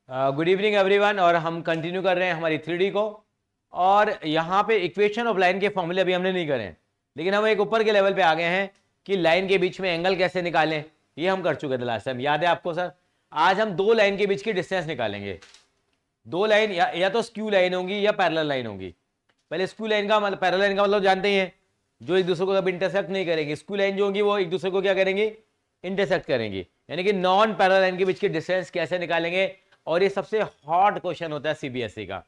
Good evening everyone. और हम continue कर रहे हैं हमारी 3D को। और यहाँ पे इक्वेशन ऑफ लाइन के फॉर्मूले अभी हमने नहीं करे, लेकिन हम एक ऊपर के लेवल पे आ गए हैं कि लाइन के बीच में एंगल कैसे निकालें। ये हम कर चुके थे लास्ट टाइम, याद है आपको सर। आज हम दो लाइन के बीच की डिस्टेंस निकालेंगे। दो लाइन या तो स्क्यू लाइन होंगी या पैरेलल लाइन होंगी। पहले स्क्यू लाइन का मतलब, पैरेलल लाइन का मतलब जानते ही हैं, जो एक दूसरे को कभी इंटरसेक्ट नहीं करेंगे। स्क्यू लाइन जो होंगी वो एक दूसरे को क्या करेंगी, इंटरसेक्ट करेंगी। यानी कि नॉन पैरेलल लाइन के बीच की डिस्टेंस कैसे निकालेंगे। और ये सबसे हॉट क्वेश्चन होता है सीबीएसई का।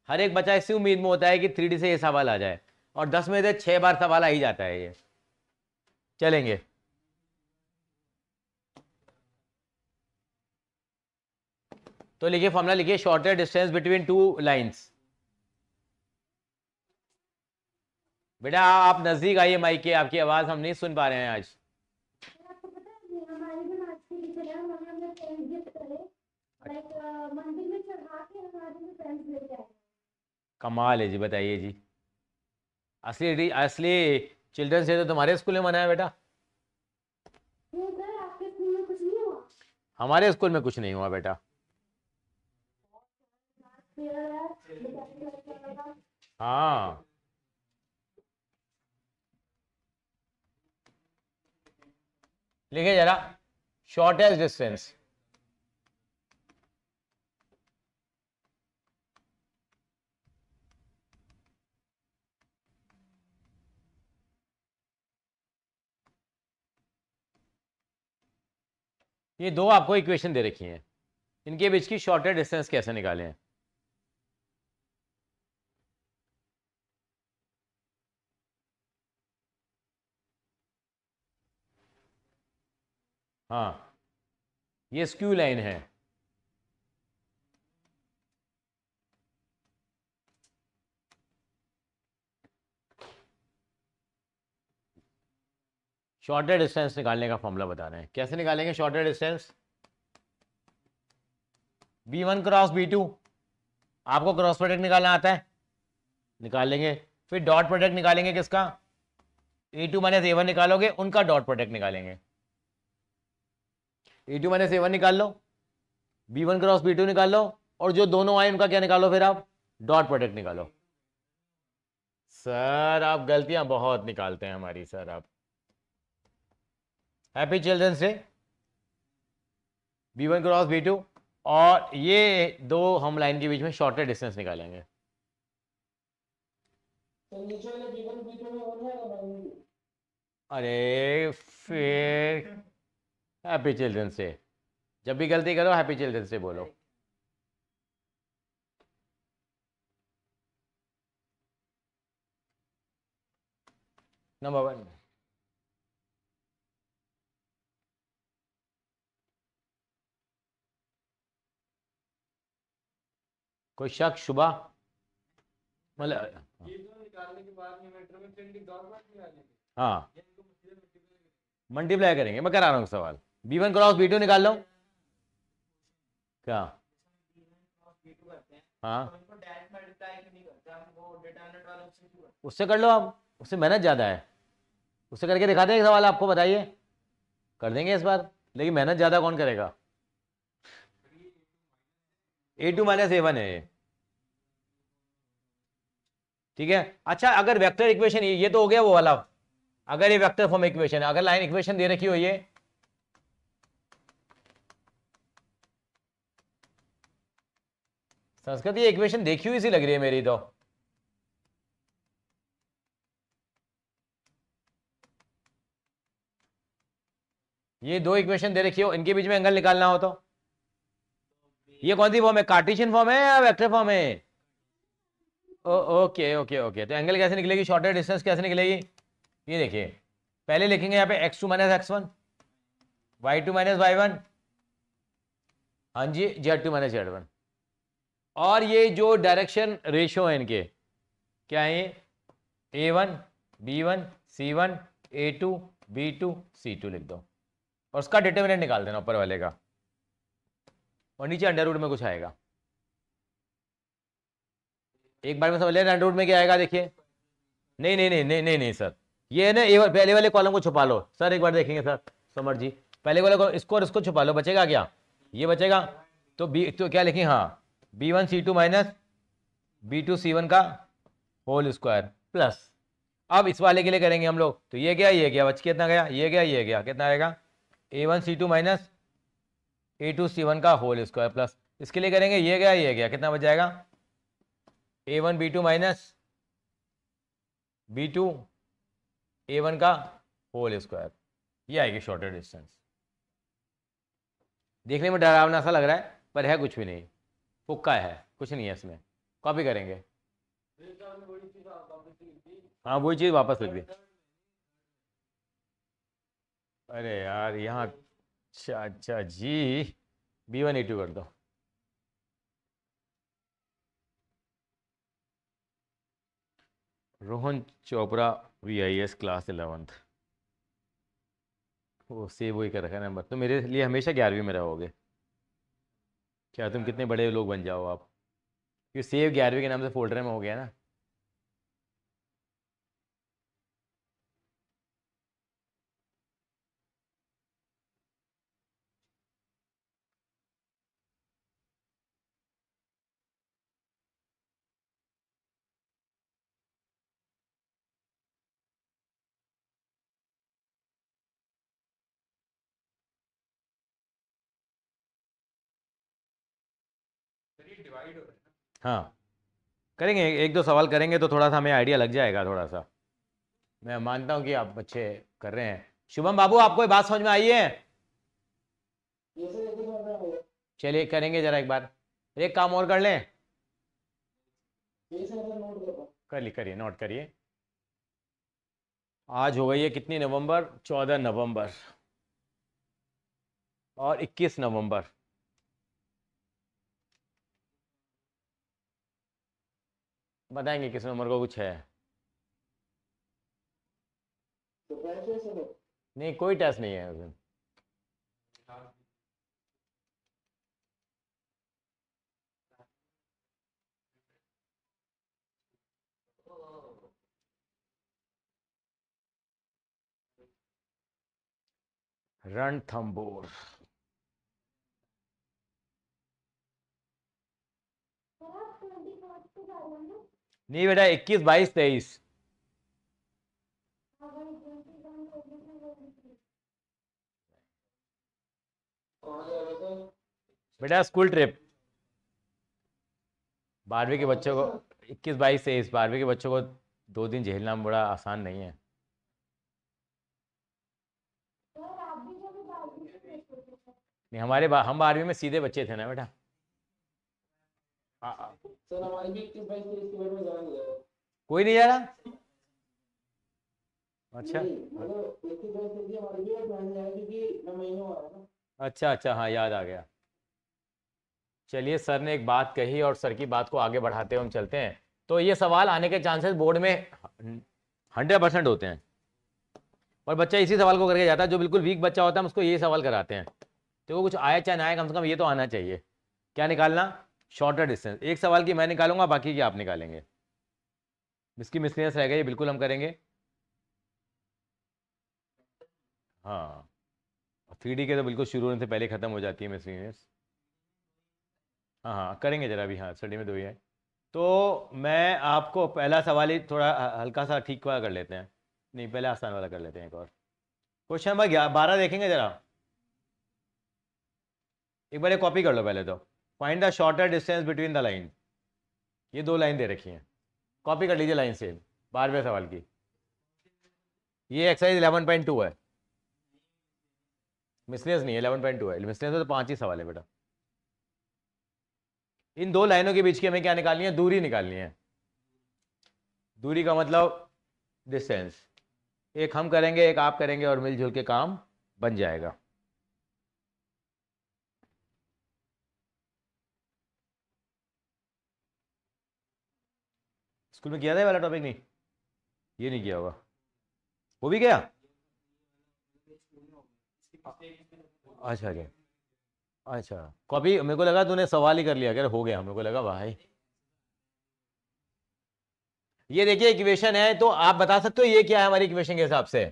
हर एक बच्चा इसी उम्मीद में होता है कि 3D से ये सवाल आ जाए, और 10 में से 6 बार सवाल आ ही जाता है ये। चलेंगे, तो लिखिए फॉर्मूला, लिखिए shorter distance between two lines. बेटा आप नजदीक आइए माइक के, आपकी आवाज हम नहीं सुन पा रहे हैं आज। कमाल है जी, बताइए जी। असली असली चिल्ड्रंस डे तो तुम्हारे स्कूल में मनाया बेटा, हमारे स्कूल में कुछ नहीं हुआ बेटा। हाँ, लिखिए जरा शॉर्टेस्ट डिस्टेंस। ये दो आपको इक्वेशन दे रखी हैं, इनके बीच की शॉर्टेस्ट डिस्टेंस कैसे निकालें। हाँ, ये स्क्यू लाइन है, शॉर्टेस्ट डिस्टेंस निकालने का फॉर्मूला बता रहे हैं। कैसे निकालेंगे shortest distance. B1 cross B2, आपको क्रॉस प्रोडक्ट निकालना आता है, निकाल लेंगे। फिर डॉट प्रोडक्ट निकालेंगे किसका, A2 माइनस A1 निकालोगे, उनका डॉट प्रोडक्ट निकालेंगे। A2 माइनस A1 निकाल लो, B1 क्रॉस B2 निकाल लो, और जो दोनों आए उनका क्या निकालो, फिर आप डॉट प्रोडक्ट निकालो। सर आप गलतियां बहुत निकालते हैं हमारी सर आप। Happy children's day. B1 cross B2, और ये दो हम लाइन के बीच में शॉर्टेस्ट डिस्टेंस निकालेंगे। अरे फिर हैप्पी चिल्ड्रंस डे। जब भी गलती करो हैप्पी चिल्ड्रंस डे बोलो। नंबर 1, कोई शक शुबा, मतलब हाँ मल्टीप्लाई करेंगे। मैं करा रहा हूँ सवाल। B1 क्रॉस B2 निकाल लो। क्या, हाँ उससे कर लो आप, उससे मेहनत ज़्यादा है। उससे करके दिखाते हैं सवाल आपको, बताइए। कर देंगे इस बार, लेकिन मेहनत ज़्यादा कौन करेगा। A2 माइनस A1 है ये, ठीक है। अच्छा, अगर वेक्टर इक्वेशन, ये तो हो गया वो वाला। अगर ये वेक्टर फॉर्म इक्वेशन, अगर लाइन इक्वेशन दे रखी हो, ये संस्कृत ये इक्वेशन देखी हुई सी लग रही है मेरी तो। ये दो इक्वेशन दे रखी हो, इनके बीच में एंगल निकालना हो तो ये कौन सी फॉर्म है, कार्टेशियन फॉर्म है या वेक्टर फॉर्म है। ओके ओके ओके, तो एंगल कैसे निकलेगी, शॉर्टेस्ट डिस्टेंस कैसे निकलेगी। ये देखिए, पहले लिखेंगे यहाँ पे x2 minus x1, y2 minus y1, हाँ जी z2 माइनस z1। और ये जो डायरेक्शन रेशियो है इनके क्या है, A1 B1 C1 A2 B2 C2 लिख दो, और उसका डिटरमिनेंट निकाल देना ऊपर वाले का, और नीचे अंडर रूट में कुछ आएगा। एक बार में समझ लेना अंडर रूट में क्या आएगा, देखिए। नहीं नहीं नहीं नहीं नहीं नहीं सर, ये ना पहले वाले कॉलम को छुपा लो सर, एक बार देखेंगे सर समर जी। पहले वाले को, इसको और इसको छुपा लो, बचेगा क्या, ये बचेगा। तो बी तो क्या लिखें, हाँ B1C2 माइनस B2C1 का होल स्क्वायर प्लस, अब इस वाले के लिए करेंगे हम लोग, तो ये गया बच कितना गया, ये गया कितना आएगा, A1C2 माइनस A2C1 का होल स्क्वायर प्लस, इसके लिए करेंगे ये गया कितना बच जाएगा, A1B2 माइनस B2 A1 का होल स्क्वायर, ये आएगी शॉर्टेड डिस्टेंस। देखने में डरावना सा लग रहा है पर है कुछ भी नहीं, पुक्का है, कुछ नहीं है इसमें, कॉपी करेंगे। हाँ वही चीज़ वापस लिख दी। अरे यार यहाँ, अच्छा जी, B1A2 कर दो। Rohan Chopra VIS class 11th, वो सेव वही कर रखा है नंबर, तो मेरे लिए हमेशा 11वीं में रहोगे, क्या तुम कितने बड़े लोग बन जाओ आप, क्योंकि सेव 11वीं के नाम से फोल्डर में हो गया ना। हाँ करेंगे, एक दो सवाल करेंगे तो थोड़ा सा हमें आइडिया लग जाएगा थोड़ा सा, मैं मानता हूँ कि आप बच्चे कर रहे हैं। शुभम बाबू आपको ये बात समझ में आई है? चलिए करेंगे जरा एक बार, एक काम और कर लें, करिए नोट करिए। आज हो गई है कितनी नवंबर, 14 नवंबर और 21 नवंबर, बताएंगे किस नंबर को कुछ है? नहीं कोई टेस्ट नहीं है उस दिन। रणथंबोर, नहीं बेटा 21, 22, 23, बेटा स्कूल ट्रिप 12वीं के बच्चों को, 21, 22, 23 12वीं के बच्चों को 2 दिन झेलना बड़ा आसान नहीं है। नहीं हम 12वीं में सीधे बच्चे थे ना बेटा। सर हमारी भी 21, 22, 23 के में जाना नहीं है। कोई नहीं जा रहा? अच्छा अच्छा हाँ याद आ गया। चलिए सर ने एक बात कही और सर की बात को आगे बढ़ाते हुए हम चलते हैं, तो ये सवाल आने के चांसेस बोर्ड में 100% होते हैं, और बच्चा इसी सवाल को करके जाता है, जो बिल्कुल वीक बच्चा होता है हम उसको ये सवाल कराते हैं, तो वो कुछ आया चाहे ना आए कम से कम ये तो आना चाहिए। क्या निकालना? Shorter distance. एक सवाल की मैं निकालूंगा, बाकी की आप निकालेंगे, इसकी मिसलिनियस रहेगा ये बिल्कुल हम करेंगे। हाँ 3D के तो बिल्कुल शुरू होने से पहले ख़त्म हो जाती है मिसलिनियस। हाँ करेंगे जरा भी, हाँ स्टडी में 2 ही है। तो मैं आपको पहला सवाल ही थोड़ा हल्का सा ठीक वाला कर लेते हैं, नहीं पहले आसान वाला कर लेते हैं एक और। क्वेश्चन नंबर 12 देखेंगे जरा, एक बार कॉपी कर लो पहले तो। Find the shorter distance between the line, ये 2 लाइन दे रखी हैं, कॉपी कर लीजिए लाइन से 12वें सवाल की। ये एक्सरसाइज 11.2 है, मिसलिनियस नहीं है, 11.2 है, मिसलिनियस में तो 5 ही सवाल है बेटा। इन 2 लाइनों के बीच की हमें क्या निकालनी है? दूरी निकालनी है। दूरी का मतलब डिस्टेंस, एक हम करेंगे एक आप करेंगे और मिलजुल के काम बन जाएगा। स्कूल में किया था ये वाला टॉपिक? नहीं ये नहीं किया होगा, वो भी गया। अच्छा क्या, अच्छा कॉपी, मेरे को लगा तूने सवाल ही कर लिया, क्या हो गया, मेरे को लगा भाई। ये देखिए इक्वेशन है, तो आप बता सकते हो ये क्या है हमारी इक्वेशन के हिसाब से?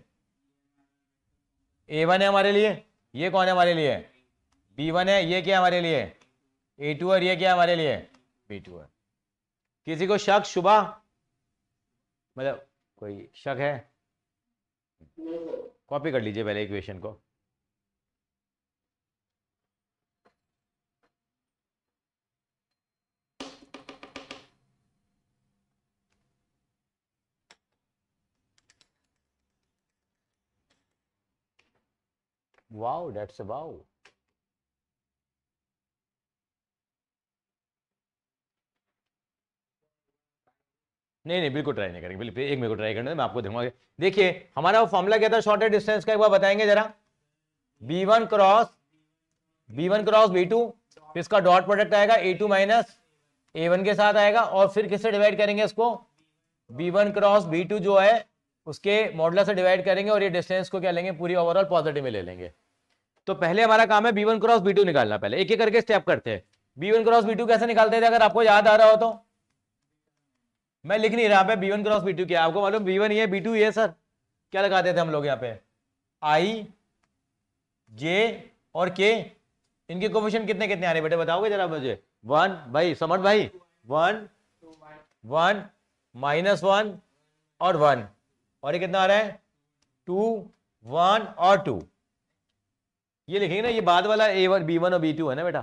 A1 है हमारे लिए, ये कौन है हमारे लिए? B1 है, ये क्या है हमारे लिए? A2 और ये क्या है हमारे लिए B2 है। किसी को शक शुबा, मतलब कोई शक है? नहीं सर। कॉपी कर लीजिए पहले इक्वेशन को। Wow, that's wow. नहीं नहीं, बिल्कुल ट्राई नहीं करेंगे, बिल्कुल एक मेरे को ट्राई करने दो, मैं आपको दूंगा। देखिए हमारा वो फॉर्मूला क्या था शॉर्टेस्ट डिस्टेंस का, एक बार बताएंगे जरा। B1 क्रॉस B2, इसका डॉट प्रोडक्ट आएगा A2 माइनस A1 के साथ आएगा, और फिर किससे डिवाइड करेंगे इसको? B1 क्रॉस B2 जो है उसके मॉडुलर से डिवाइड करेंगे, और ये डिस्टेंस को क्या लेंगे, पूरी ओवरऑल पॉजिटिव में ले लेंगे। तो पहले हमारा काम है B1 क्रॉस B2 निकालना। पहले एक एक करके स्टेप करते हैं। B1 क्रॉस B2 कैसे निकालते थे, अगर आपको याद आ रहा हो तो? मैं लिख नहीं रहा पे B1 क्रॉस B2 क्या, आपको मालूम B1 ये B2 ये सर क्या लगाते थे हम लोग यहाँ पे? I J और K, इनके कोफिशिएंट कितने कितने आ रहे बेटे, बताओगे जरा मुझे? 1 भाई, समझ भाई, 1 1 -1 और 1, और ये कितना आ रहा है? 2 1 और 2। ये लिखेंगे ना, ये बाद वाला A1 B1 और B2 है ना बेटा।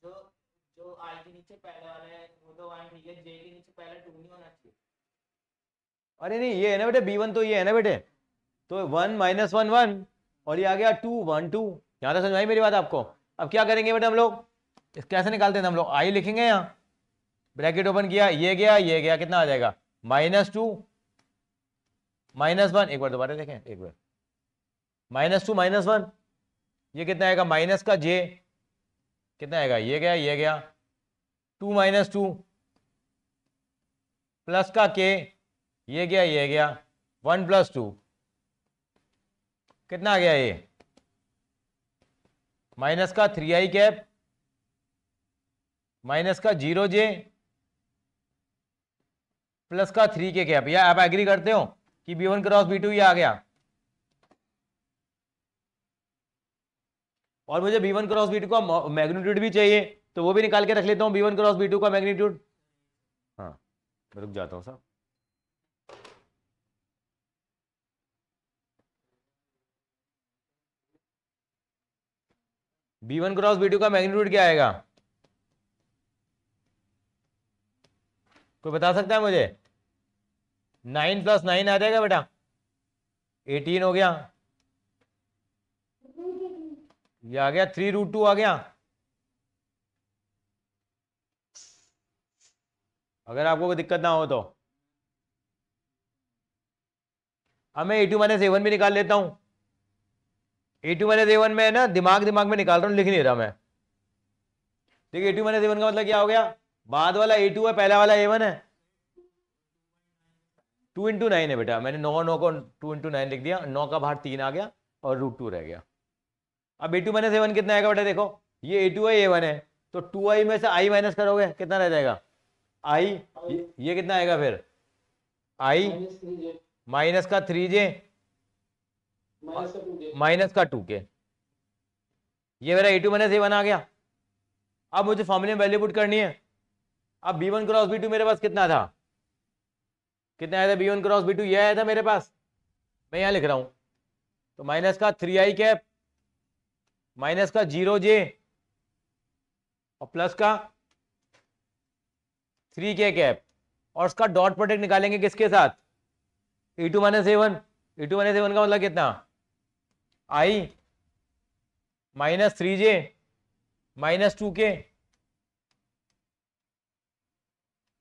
जो आई के नीचे पहले वाला है वो तो वन ठीक है, जे के नीचे पहले 2 नहीं होना चाहिए। अरे नहीं, ये है ना बेटे B1, तो ये है ना बेटे, तो 1 -1 1, और ये आ गया 2 1 2। यहां तक समझ आई मेरी बात आपको? अब क्या करेंगे बेटा हम लोग, इस कैसे निकालते हैं हम लोग? आई लिखेंगे, यहाँ ब्रैकेट ओपन किया, ये गया, कितना आ जाएगा? -2 -1, एक बार दोबारा देखें, एक बार, -2 -1, ये कितना आएगा? माइनस का जे कितना आएगा? ये गया 2 -2, प्लस का के, ये गया 1 + 2, कितना आ गया? ये माइनस का 3i कैप, माइनस का 0j, प्लस का 3k कैप। या आप एग्री करते हो कि B1 क्रॉस B2 ये आ गया? और मुझे B1 क्रॉस B2 का मैग्नीट्यूड भी चाहिए, तो वो भी निकाल के रख लेता हूं, B1 क्रॉस B2 का मैग्नीट्यूड। हाँ, मैं रुक जाता हूं साहब। B1 क्रॉस B2 का मैग्नीट्यूड क्या आएगा, कोई बता सकता है मुझे? 9 + 9 आ जाएगा बेटा, 18 हो गया, ये आ गया 3√2 आ गया। अगर आपको कोई दिक्कत ना हो तो अब मैं A2 - A1 भी निकाल लेता हूं। A2 - A1 में ना दिमाग में निकाल रहा हूं, लिख नहीं रहा मैं। देखिए A2 - A1 का मतलब क्या हो गया, बाद वाला A2 है, पहला वाला A1 है। 2 × 9 है बेटा, मैंने 9 को 2 × 9 लिख दिया, 9 का बाहर 3 आ गया और √2 रह गया। अब A2 - A1 कितना आएगा बेटा? देखो ये A2 है, A1 है, तो 2i में से i माइनस करोगे, कितना रह जाएगा? i, ये कितना आएगा फिर? i -3j माइनस का 3j माइनस का 2k, ये मेरा A2 - A1 आ गया। अब मुझे फॉर्मूले में वैल्यू पुट करनी है। अब B1 क्रॉस B2 मेरे पास कितना था, कितना आया था? B1 क्रॉस B2 ये आया था मेरे पास, मैं यहां लिख रहा हूं, तो माइनस का 3i कैप, माइनस का 0j और प्लस का 3k कैप, और उसका डॉट प्रोडक्ट निकालेंगे किसके साथ? A2 - A1। A2 - A1 का मतलब कितना? i -3j -2k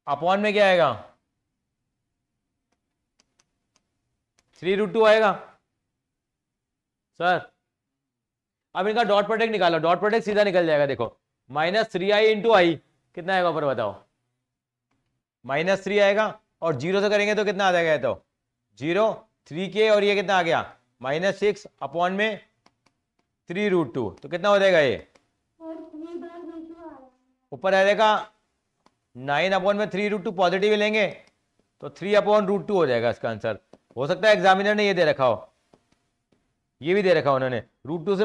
अपॉन में क्या आएगा? 3√2 आएगा सर। अब इनका डॉट प्रोडक्ट निकालो, डॉट प्रोडक्ट सीधा निकल जाएगा, देखो -3i × i कितना आएगा ऊपर बताओ? -3 आएगा, और 0 से करेंगे तो कितना आ जाएगा? तो 0 3k, और ये कितना आ गया? -6 अपॉन में 3√2, तो कितना हो जाएगा? ये ऊपर आ जाएगा 9 अपॉन में 3√2, पॉजिटिव लेंगे तो 3/√2 हो जाएगा इसका आंसर। हो सकता है एग्जामिनर ने ये दे रखा हो, ये भी दे रखा उन्होंने, √2 से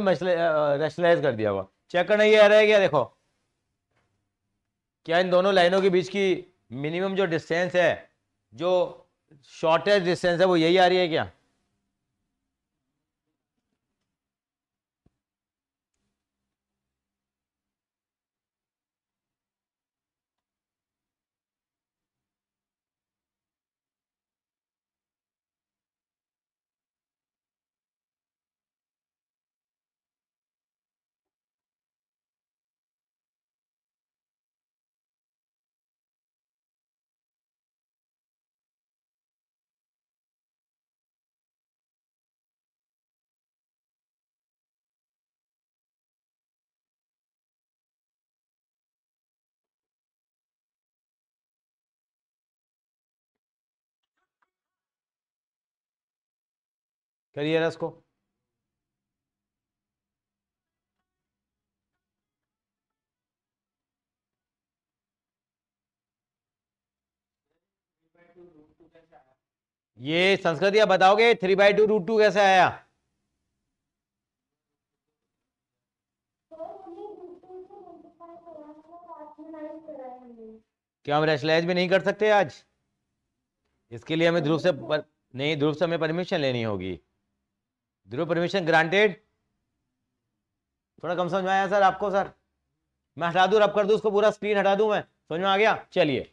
रैशनलाइज कर दिया हुआ। चेक करना, ये आ रहा है क्या? देखो क्या इन दोनों लाइनों के बीच की मिनिमम जो डिस्टेंस है, जो शॉर्टेस्ट डिस्टेंस है, वो यही आ रही है क्या? करिए रस को। ये संस्कृत या बताओगे 3/2 √2 कैसे आया? क्या हम रैशनलाइज भी नहीं कर सकते आज? इसके लिए हमें ध्रुव से नहीं, ध्रुव से हमें परमिशन लेनी होगी। ध्रुव परमिशन ग्रांटेड। थोड़ा कम समझ में आया सर आपको? सर मैं हटा दूं, रब कर दूं उसको, पूरा स्क्रीन हटा दूं मैं? समझ में आ गया? चलिए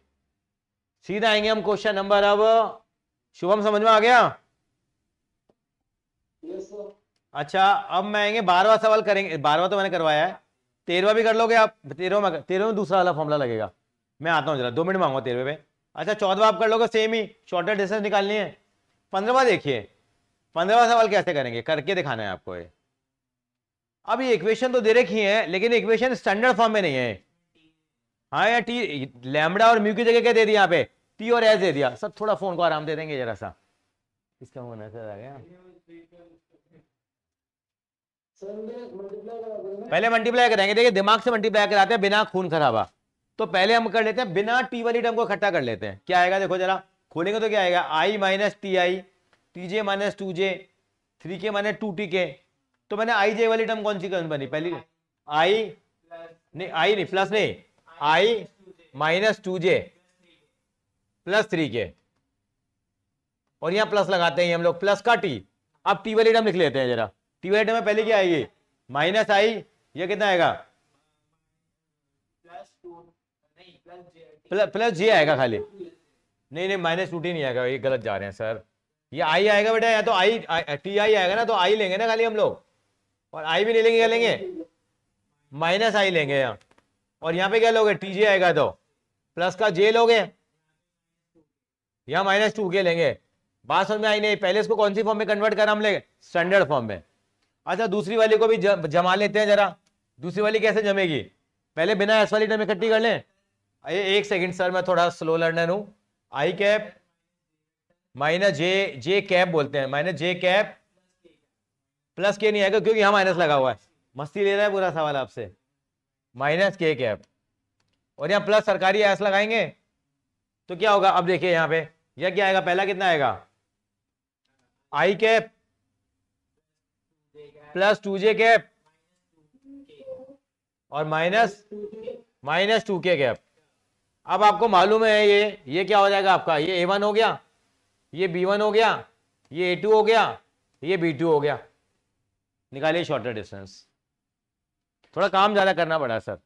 सीधा आएंगे हम क्वेश्चन नंबर। अब शुभम समझ में आ गया? अच्छा अब मैं आएंगे 12वां सवाल करेंगे। 12वां तो मैंने करवाया है, 13वां भी कर लोगे आप? 13वें में दूसरा वाला फॉर्मूला लगेगा। मैं आता हूँ जरा, 2 मिनट मांगो 13वें पे। अच्छा 14वां आप कर लोगे सेम ही, शॉर्टर डिस्टेंस निकालनी है। 15वां देखिए, 15वां सवाल कैसे करेंगे, करके दिखाना है आपको ये। अब ये इक्वेशन तो दे रखी है, लेकिन इक्वेशन स्टैंडर्ड फॉर्म में नहीं है। हाँ या टी, लैम्बडा और म्यू की जगह क्या दे दिया यहाँ पे? टी और एस दे दिया। सर थोड़ा फोन को आराम दे देंगे जरा सा, इसका होना सर आ गया। पहले मल्टीप्लाई करेंगे, देखिए दिमाग से मल्टीप्लाई कराते हैं बिना खून खराबा। तो पहले हम कर लेते हैं बिना टी वाली टर्म को इकट्ठा कर लेते हैं। क्या आएगा देखो जरा, खोलेंगे तो क्या आएगा? I minus t i, t j minus 2 j, 3 k minus 2 T के। तो मैंने आई जे वाली टर्म कौन सी कौन बनी पहली? आई नहीं, आई नहीं, प्लस नहीं, आई माइनस 2 जे प्लस 3 के, और यहां प्लस लगाते हैं हम लोग, प्लस का टी। अब टी वाली टर्म लिख लेते हैं जरा। टी वाली टर्म में पहले क्या आएगी? माइनस आई, ये कितना आएगा? प्लस जे आएगा खाली। नहीं नहीं, -2 नहीं आएगा, ये गलत जा रहे हैं सर। ये आई आएगा बेटा, या तो आई टी आई आएगा ना, तो आई लेंगे ना खाली हम लोग, और आई भी नहीं लेंगे, क्या लेंगे? माइनस आई लेंगे यहाँ। और यहाँ पे क्या लोगे? टी जे आएगा तो प्लस का जे लोगे, यहाँ -2 के लेंगे। बात समझ में आई नहीं? पहले इसको कौन सी फॉर्म में कन्वर्ट करा हमने? स्टैंडर्ड फॉर्म में। अच्छा दूसरी वाली को भी जमा लेते हैं जरा। दूसरी वाली कैसे जमेगी? पहले बिना एस वाली टर्म इकट्ठी कर लें। एक सेकंड सर, मैं थोड़ा स्लो लर्नर हूं। आई कैप माइनस जे, जे कैप बोलते हैं, माइनस जे कैप प्लस के नहीं आएगा क्योंकि यहां माइनस लगा हुआ है। मस्ती ले रहा है पूरा सवाल आपसे। माइनस के कैप, और यहां प्लस सरकारी एस लगाएंगे तो क्या होगा? अब देखिए यहां पे यह क्या आएगा? पहला कितना आएगा? आई कैप प्लस 2 जे कैप और -2 के कैप। अब आपको मालूम है ये क्या हो जाएगा आपका? ये A1 हो गया, ये B1 हो गया, ये A2 हो गया, ये B2 हो गया। निकालिए शॉर्टर डिस्टेंस। थोड़ा काम ज्यादा करना पड़ा sir.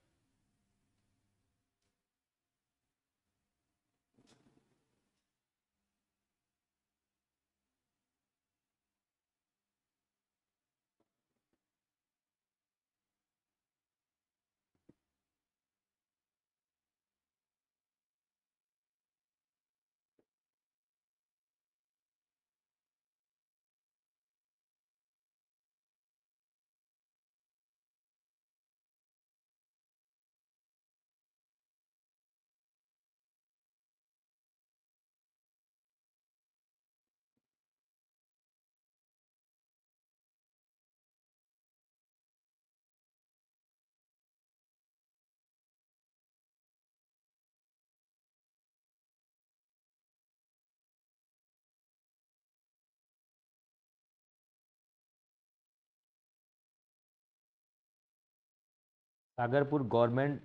Sagarpur government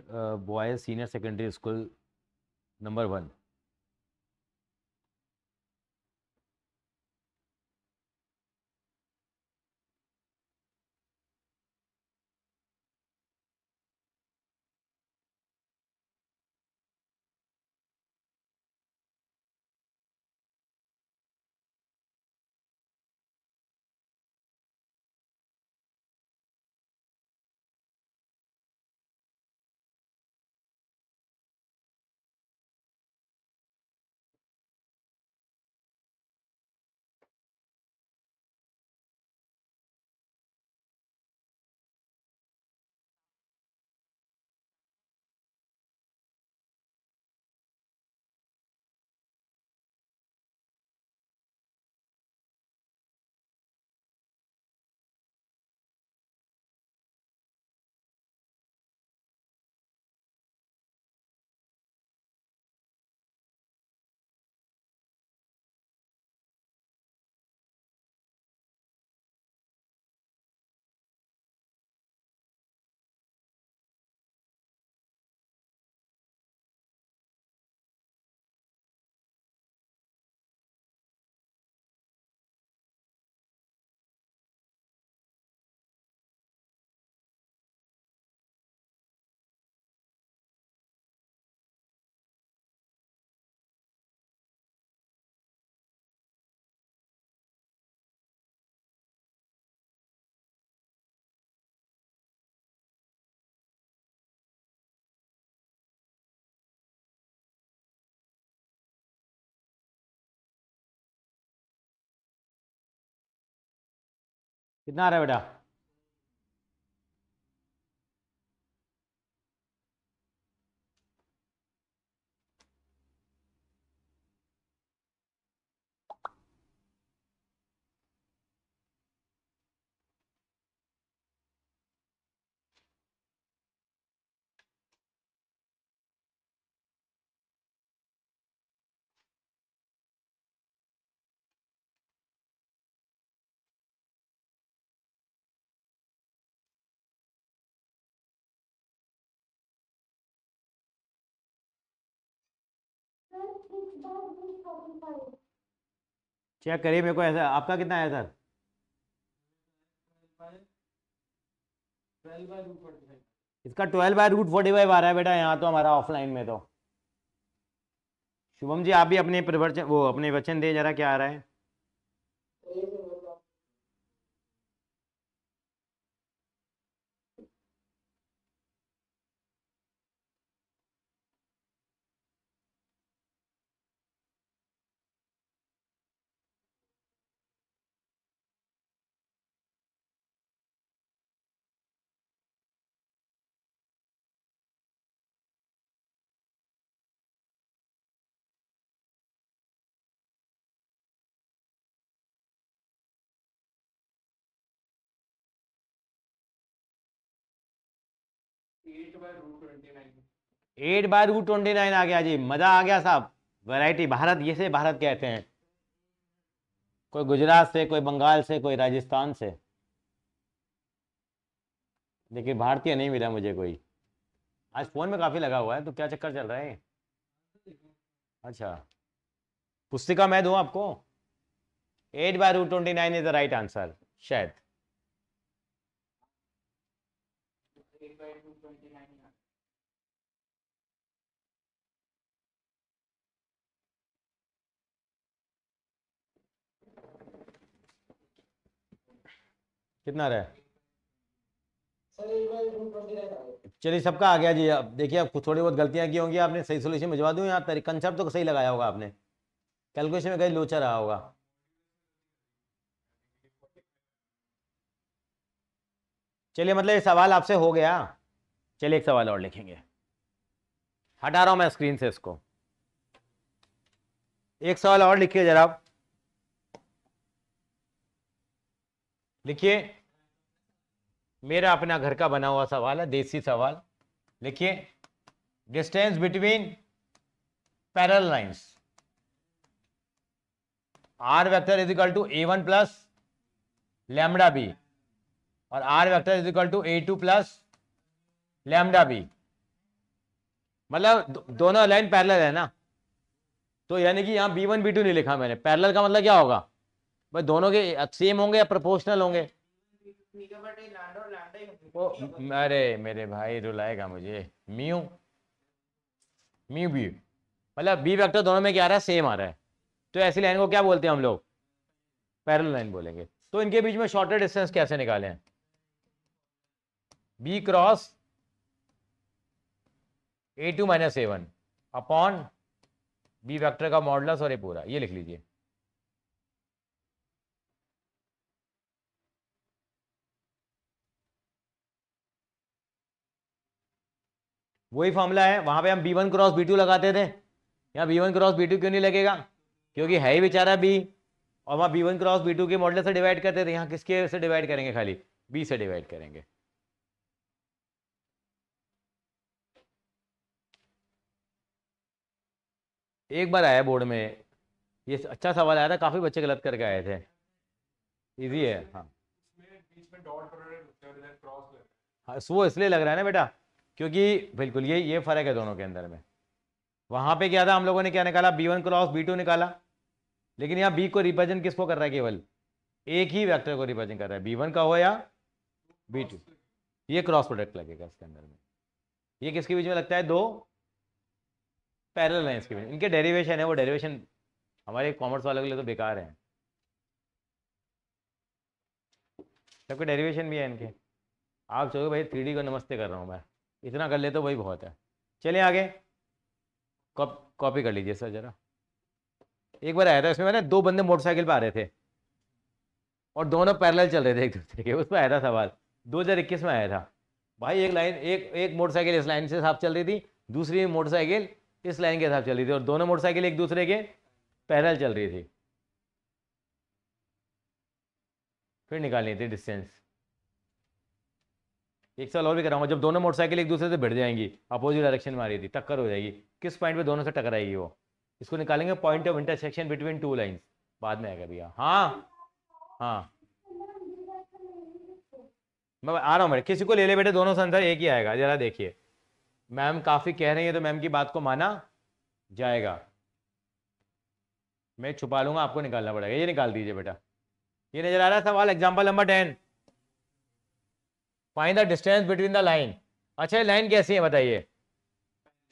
boys senior secondary school number 1। कितना आ रहा है बेटा? चेक करिए मेरे को, ऐसा आपका कितना आया सर? 12/√45। इसका 12/√45 आ रहा है बेटा यहाँ तो हमारा ऑफलाइन में तो। शुभम जी आप भी अपने प्रवचन वो अपने वचन दे जरा, क्या आ रहा है? एक मिनट। 8/√29। 8/√29 आ गया जी, मजा आ गया साहब। वैरायटी भारत, ये से भारत कहते हैं। कोई गुजरात से, कोई बंगाल से, कोई राजस्थान से, लेकिन भारतीय नहीं मिला मुझे कोई। आज फोन में काफी लगा हुआ है, तो क्या चक्कर चल रहा है? अच्छा, पुस्तिका मैं दूं आपको? 8/√29 इज द राइट आंसर शायद। 8/229। कितना रहा है? सर 8/229। चलिए सबका आ गया जी। अब देखिए, अब कुछ थोड़ी बहुत गलतियां की होंगी आपने, सही सोल्यूशन भिजवा दूं यहाँ? कंसेप्ट तो सही लगाया होगा आपने, कैलकुलेशन में कहीं लोचा रहा होगा। चलिए मतलब ये सवाल आपसे हो गया। चलिए एक सवाल और लिखेंगे, हटा रहा हूं मैं स्क्रीन से इसको। एक सवाल और लिखिए जरा आप। लिखिए, मेरा अपना घर का बना हुआ सवाल है, देसी सवाल। लिखिए, distance between parallel lines, r vector is equal to A1 plus lambda b और r vector is equal to A2 plus lambda b, मतलब दोनों लाइन पैरेलल है ना, तो यानी कि यहाँ B1 B2 नहीं लिखा मैंने। पैरेलल का मतलब क्या होगा भाई, दोनों के सेम होंगे या प्रोपोर्शनल होंगे। ठीक है, बट ये लैम्डा और लैम्डा ही ओ अरे मेरे भाई रुलाएगा मुझे। म्यू म्यू बी, मतलब बी वेक्टर दोनों में क्या आ रहा है, सेम आ रहा है, तो ऐसी लाइन को क्या बोलते हैं हम लोग, पैरेलल लाइन बोलेंगे। तो इनके बीच में शॉर्टर डिस्टेंस कैसे निकालें, B cross A2 minus A1 upon B vector का मॉडुलस और ये पूरा, ये लिख लीजिए। वही फॉर्मूला है, वहां पे हम B1 क्रॉस B2 लगाते थे, यहाँ B1 क्रॉस B2 क्यों नहीं लगेगा, क्योंकि है ही बेचारा B, और वहां B1 क्रॉस B2 के मॉडल से डिवाइड करते थे, यहाँ किसके से डिवाइड करेंगे, खाली B से डिवाइड करेंगे। एक बार आया बोर्ड में, ये अच्छा सवाल आया था, काफी बच्चे गलत करके आए थे, इजी है। हाँ हाँ, वो इसलिए लग रहा है ना बेटा, क्योंकि बिल्कुल ये फर्क है दोनों के अंदर में। वहां पे क्या था, हम लोगों ने क्या निकाला, B1 क्रॉस B2 निकाला, लेकिन यहाँ बी को रिप्रेजेंट किसको कर रहा है, केवल एक ही वेक्टर को रिप्रेजेंट कर रहा है, B1 का हो या B2, ये क्रॉस प्रोडक्ट लगेगा इसके अंदर में। ये किसके बीच में लगता है, दो पैरेलल लाइंस के बीच, इनके डेरिवेशन है, वो डेरिवेशन हमारे कॉमर्स वालों के लिए तो बेकार है, सबके डेरिवेशन भी है इनके। आप चलो भाई 3D को नमस्ते कर रहा हूँ मैं, इतना कर ले तो वही बहुत है। चलिए आगे, कॉपी कर लीजिए सर जरा। एक बार आया था इसमें, मैंने दो बंदे मोटरसाइकिल पे आ रहे थे और दोनों पैरेलल चल रहे थे एक दूसरे के, उस पर आया था सवाल, 2021 में आया था भाई। एक लाइन, एक मोटरसाइकिल इस लाइन से साफ चल रही थी, दूसरी मोटरसाइकिल इस लाइन के साथ चल रही थी, और दोनों मोटरसाइकिल एक दूसरे के पैरेलल चल रही थी, फिर निकालनी थी डिस्टेंस। एक साल और भी कराऊंगा, जब दोनों मोटरसाइकिल एक दूसरे से भिड़ जाएंगी, अपोजिट डायरेक्शन में आ रही थी, टक्कर हो जाएगी, किस पॉइंट पे दोनों से टकराएगी वो, इसको निकालेंगे point of intersection between two lines, बाद में आएगा भैया। हाँ हाँ, मैं आ रहा हूँ बेटे, किसी को ले ले बेटे, दोनों से आंसर एक ही आएगा, जरा देखिए। मैम काफ़ी कह रही है तो मैम की बात को माना जाएगा, मैं छुपा लूंगा, आपको निकालना पड़ेगा, ये निकाल दीजिए बेटा। ये नजर आ रहा है सवाल, example number 10, find the distance between the line. अच्छा ये लाइन कैसी है बताइए,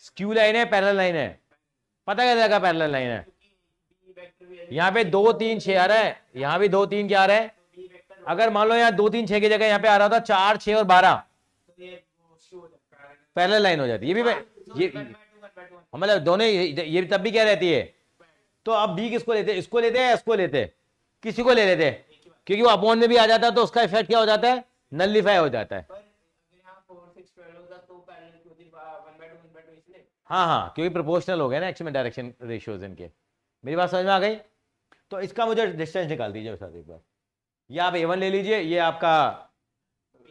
स्क्यू लाइन है, पैरेलल लाइन है, पता कैसे लगा पैरेलल लाइन है, यहाँ पे 2 3 6 आ रहा है, यहाँ भी 2 3 क्या आ रहा है, अगर मान लो यहाँ 2 3 6 की जगह यहाँ पे आ रहा था 4 6 और 12, पैरेलल लाइन हो जाती है। ये भी ये मतलब दोनों ये तब भी क्या रहती है। तो अब बी किसको लेते, इसको लेते हैं, इसको लेते, किसी को ले लेते हैं, क्योंकि वो अपॉन में भी आ जाता है, तो उसका इफेक्ट क्या हो जाता है, नलिफाई हो जाता है। हाँ हाँ, क्योंकि प्रोपोर्शनल हो गया ना एक्स में डायरेक्शन रेशियोज इनके। मेरी बात समझ में आ गई, तो इसका मुझे डिस्टेंस निकाल दीजिए सर एक बार। ये आप A1 ले लीजिए, ये आपका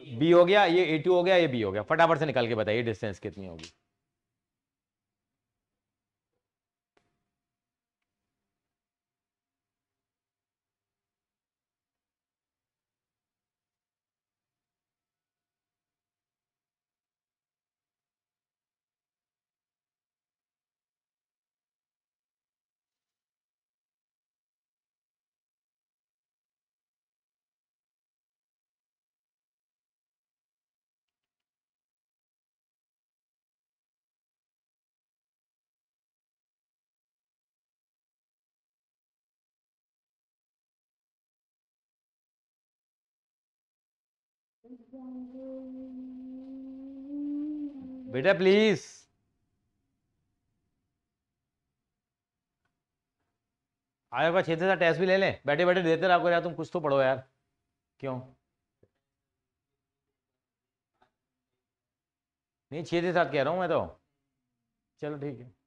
B हो गया, ये A2 हो गया, ये B हो गया, फटाफट से निकाल के बताइए डिस्टेंस कितनी होगी। बेटा प्लीज, आगे का 6 से 7 टेस्ट भी ले लें, बैठे बैठे देते रहो आपको यार, तुम कुछ तो पढ़ो यार, क्यों नहीं, 6 से 7 कह रहा हूँ मैं तो, चलो ठीक है।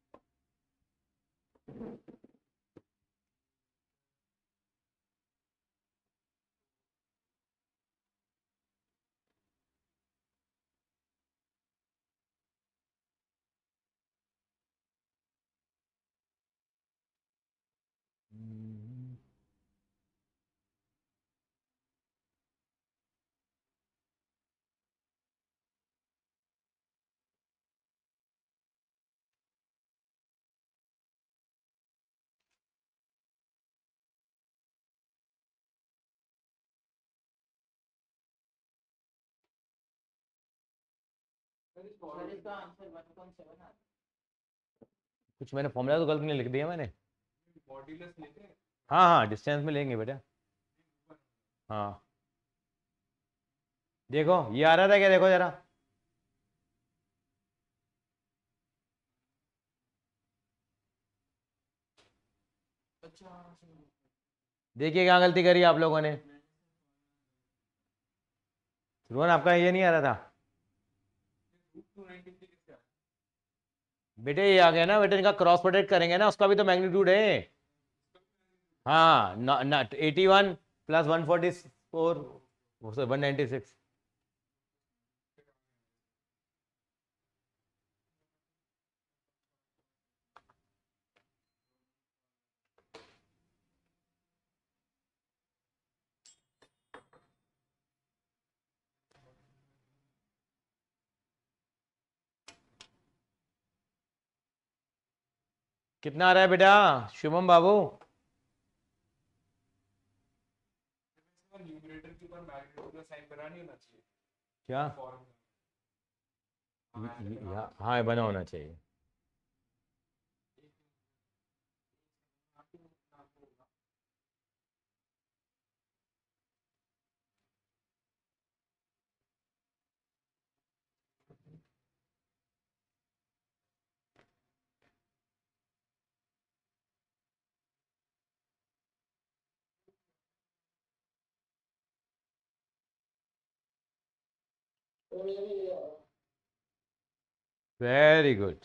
सर इसका आंसर 1.7 आता कुछ मैंने फॉर्मूला तो गलत नहीं लिख दिया मैंने। मॉड्यूलस लेते हैं। हाँ हाँ डिस्टेंस में लेंगे बेटा। हाँ देखो ये आ रहा था क्या, देखो जरा। है। अच्छा देखिए क्या गलती करी आप लोगों ने। रोहन आपका ये नहीं आ रहा था बेटे, ये आ गया ना बेटे, इनका क्रॉस प्रोडक्ट करेंगे ना, उसका भी तो मैग्नीट्यूड है। हाँ 81 प्लस 144 196। कितना आ रहा है बेटा शुभम बाबू? न्यूमरेटर के ऊपर मैग्नीट्यूड का साइन बना नहीं होना चाहिए क्या? फॉर्मूला। हाँ ये बना होना चाहिए। Very good.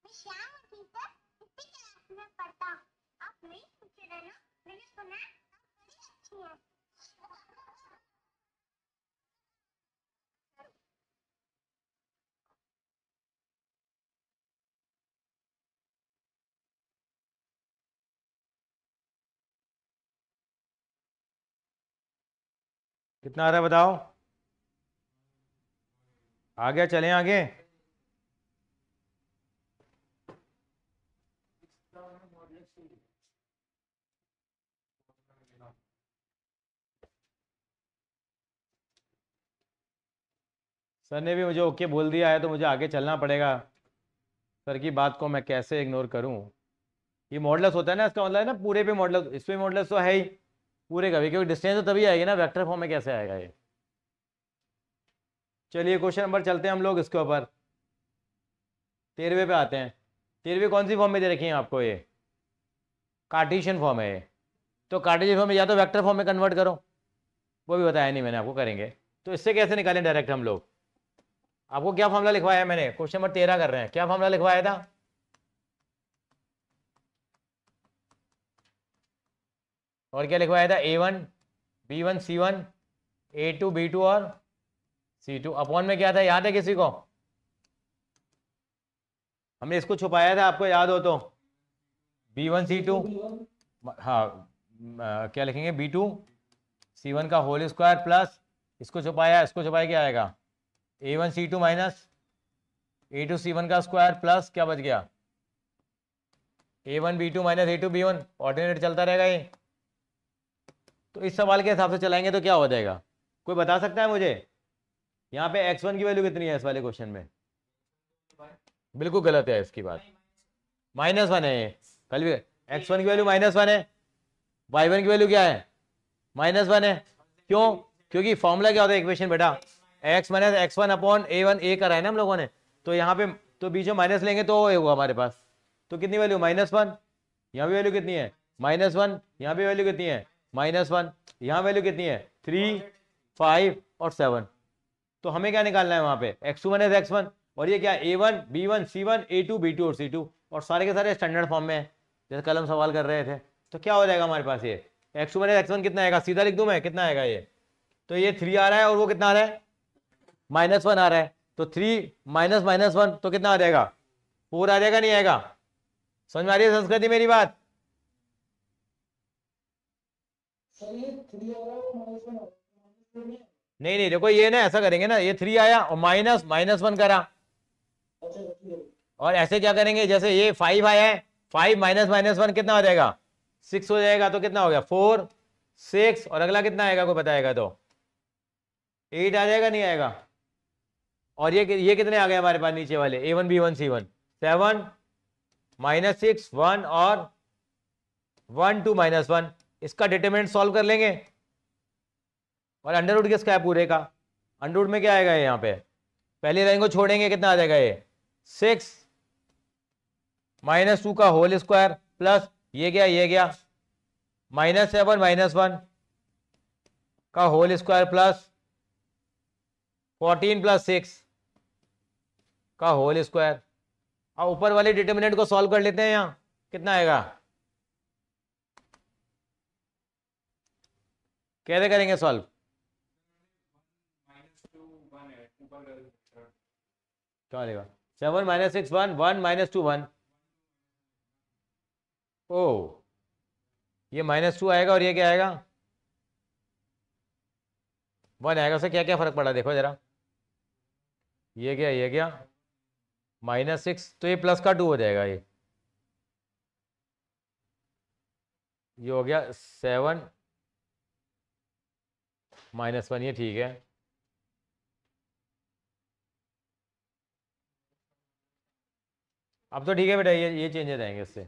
मैं श्याम हूँ टीचर, इसी क्लास में पढ़ता हूँ। आप मेरी टीचर है ना? मैंने सुना है आप बड़ी अच्छी हैं। कितना आ रहा है बताओ? आगे चलें आगे। सर ने भी मुझे ओके बोल दिया है तो मुझे आगे चलना पड़ेगा। सर की बात को मैं कैसे इग्नोर करूं? ये मॉडलस होता है ना, इसका मतलब है ना पूरे पे मॉडलस, इसमें मॉडलस तो है ही पूरे का भी, क्योंकि डिस्टेंस तो तभी आएगी ना, वेक्टर फॉर्म में कैसे आएगा ये। चलिए क्वेश्चन नंबर चलते हैं हम लोग इसके ऊपर। 13वें पे आते हैं। 13वें कौन सी फॉर्म में दे रखी है आपको? ये कार्टेशियन फॉर्म है ये। तो कार्टेशियन फॉर्म में या तो वेक्टर फॉर्म में कन्वर्ट करो, वो भी बताया नहीं मैंने आपको, करेंगे। तो इससे कैसे निकालें डायरेक्ट हम लोग? आपको क्या फॉर्मूला लिखवाया है मैंने? क्वेश्चन नंबर 13 कर रहे हैं, क्या फॉर्मूला लिखवाया था? और क्या लिखवाया था? A1 B1 C1 A2 B2 और C2 अपॉन में क्या था, याद है किसी को? हमने इसको छुपाया था, आपको याद हो तो। B1 C2, हाँ क्या लिखेंगे? B2 C1 का होल स्क्वायर प्लस इसको छुपाया, इसको छुपाया क्या आएगा? A1 C2 minus A2 C1 का स्क्वायर प्लस क्या बच गया? A1 B2 minus A2 B1, ordinate चलता रहेगा ये। तो इस सवाल के हिसाब से चलाएंगे तो क्या हो जाएगा? कोई बता सकता है मुझे? यहाँ पे x1 की वैल्यू कितनी है इस वाले क्वेश्चन में? बिल्कुल गलत है इसकी बात, -1 है ये। कल भी x1 की वैल्यू -1 है, y1 की वैल्यू क्या है? -1 है। क्यों? क्योंकि फॉर्मूला क्या होता है इक्वेशन बेटा? x minus x1 upon A1 A करा है ना हम लोगों ने, तो यहाँ पे तो बीच में माइनस लेंगे तो होगा हमारे पास। तो कितनी वैल्यू? -1। यहाँ भी वैल्यू कितनी है? -1। यहाँ भी वैल्यू कितनी है? -1। यहाँ वैल्यू कितनी है? 3 5 और 7। तो हमें क्या निकालना है वहां पे? x2 माइनस x1, और ये क्या? A1 B1 C1 A2 B2 और C2, और सारे के सारे स्टैंडर्ड फॉर्म में है जैसे कल हम सवाल कर रहे थे। तो क्या हो जाएगा हमारे पास? ये x2 माइनस x1 कितना आएगा? सीधा लिख दूं मैं, कितना आएगा ये? तो ये 3 आ रहा है और वो कितना आ रहा है? -1 आ रहा है। तो 3 माइनस -1 तो कितना आ जाएगा? 4 आ जाएगा, नहीं आएगा? समझ में आ रही है संस्कृति मेरी बात? सर ये 3 आ रहा है और -1 आ रहा है। नहीं नहीं देखो, ये ना ऐसा करेंगे ना, ये 3 आया और माइनस -1 करा, और ऐसे क्या करेंगे, जैसे ये 5 आया है, 5 माइनस -1 कितना हो जाएगा, 6 हो जाएगा, तो कितना हो गया 4 6, और अगला कितना आएगा कोई बताएगा तो 8 आ जाएगा, नहीं आएगा। और ये कितने आ गए हमारे पास नीचे वाले, A1 B1 C1, 7 -6 1 और 1 2 -1, इसका डिटरमिनेंट सॉल्व कर लेंगे। और अंडर रूट किसका है पूरे का, अंडर रूट में क्या आएगा यहाँ पे, पहली लाइन को छोड़ेंगे, कितना आ जाएगा ये 6 -2 का होल स्क्वायर प्लस ये गया -7 -1 का होल स्क्वायर प्लस 14 + 6 का होल स्क्वायर। अब ऊपर वाले डिटर्मिनेंट को सॉल्व कर लेते हैं, यहां कितना आएगा, कैसे करेंगे सॉल्व, -2 1 है ऊपर क्या आएगा 7 -6 1 1 -2 1, ओ ये -2 आएगा और ये क्या आएगा 1 आएगा। उससे क्या क्या फर्क पड़ा देखो जरा, ये गया -6, तो ये प्लस का 2 हो जाएगा, ये हो गया 7 -1, ये ठीक है। अब तो ठीक है बेटा, ये चेंजेस आएंगे इससे।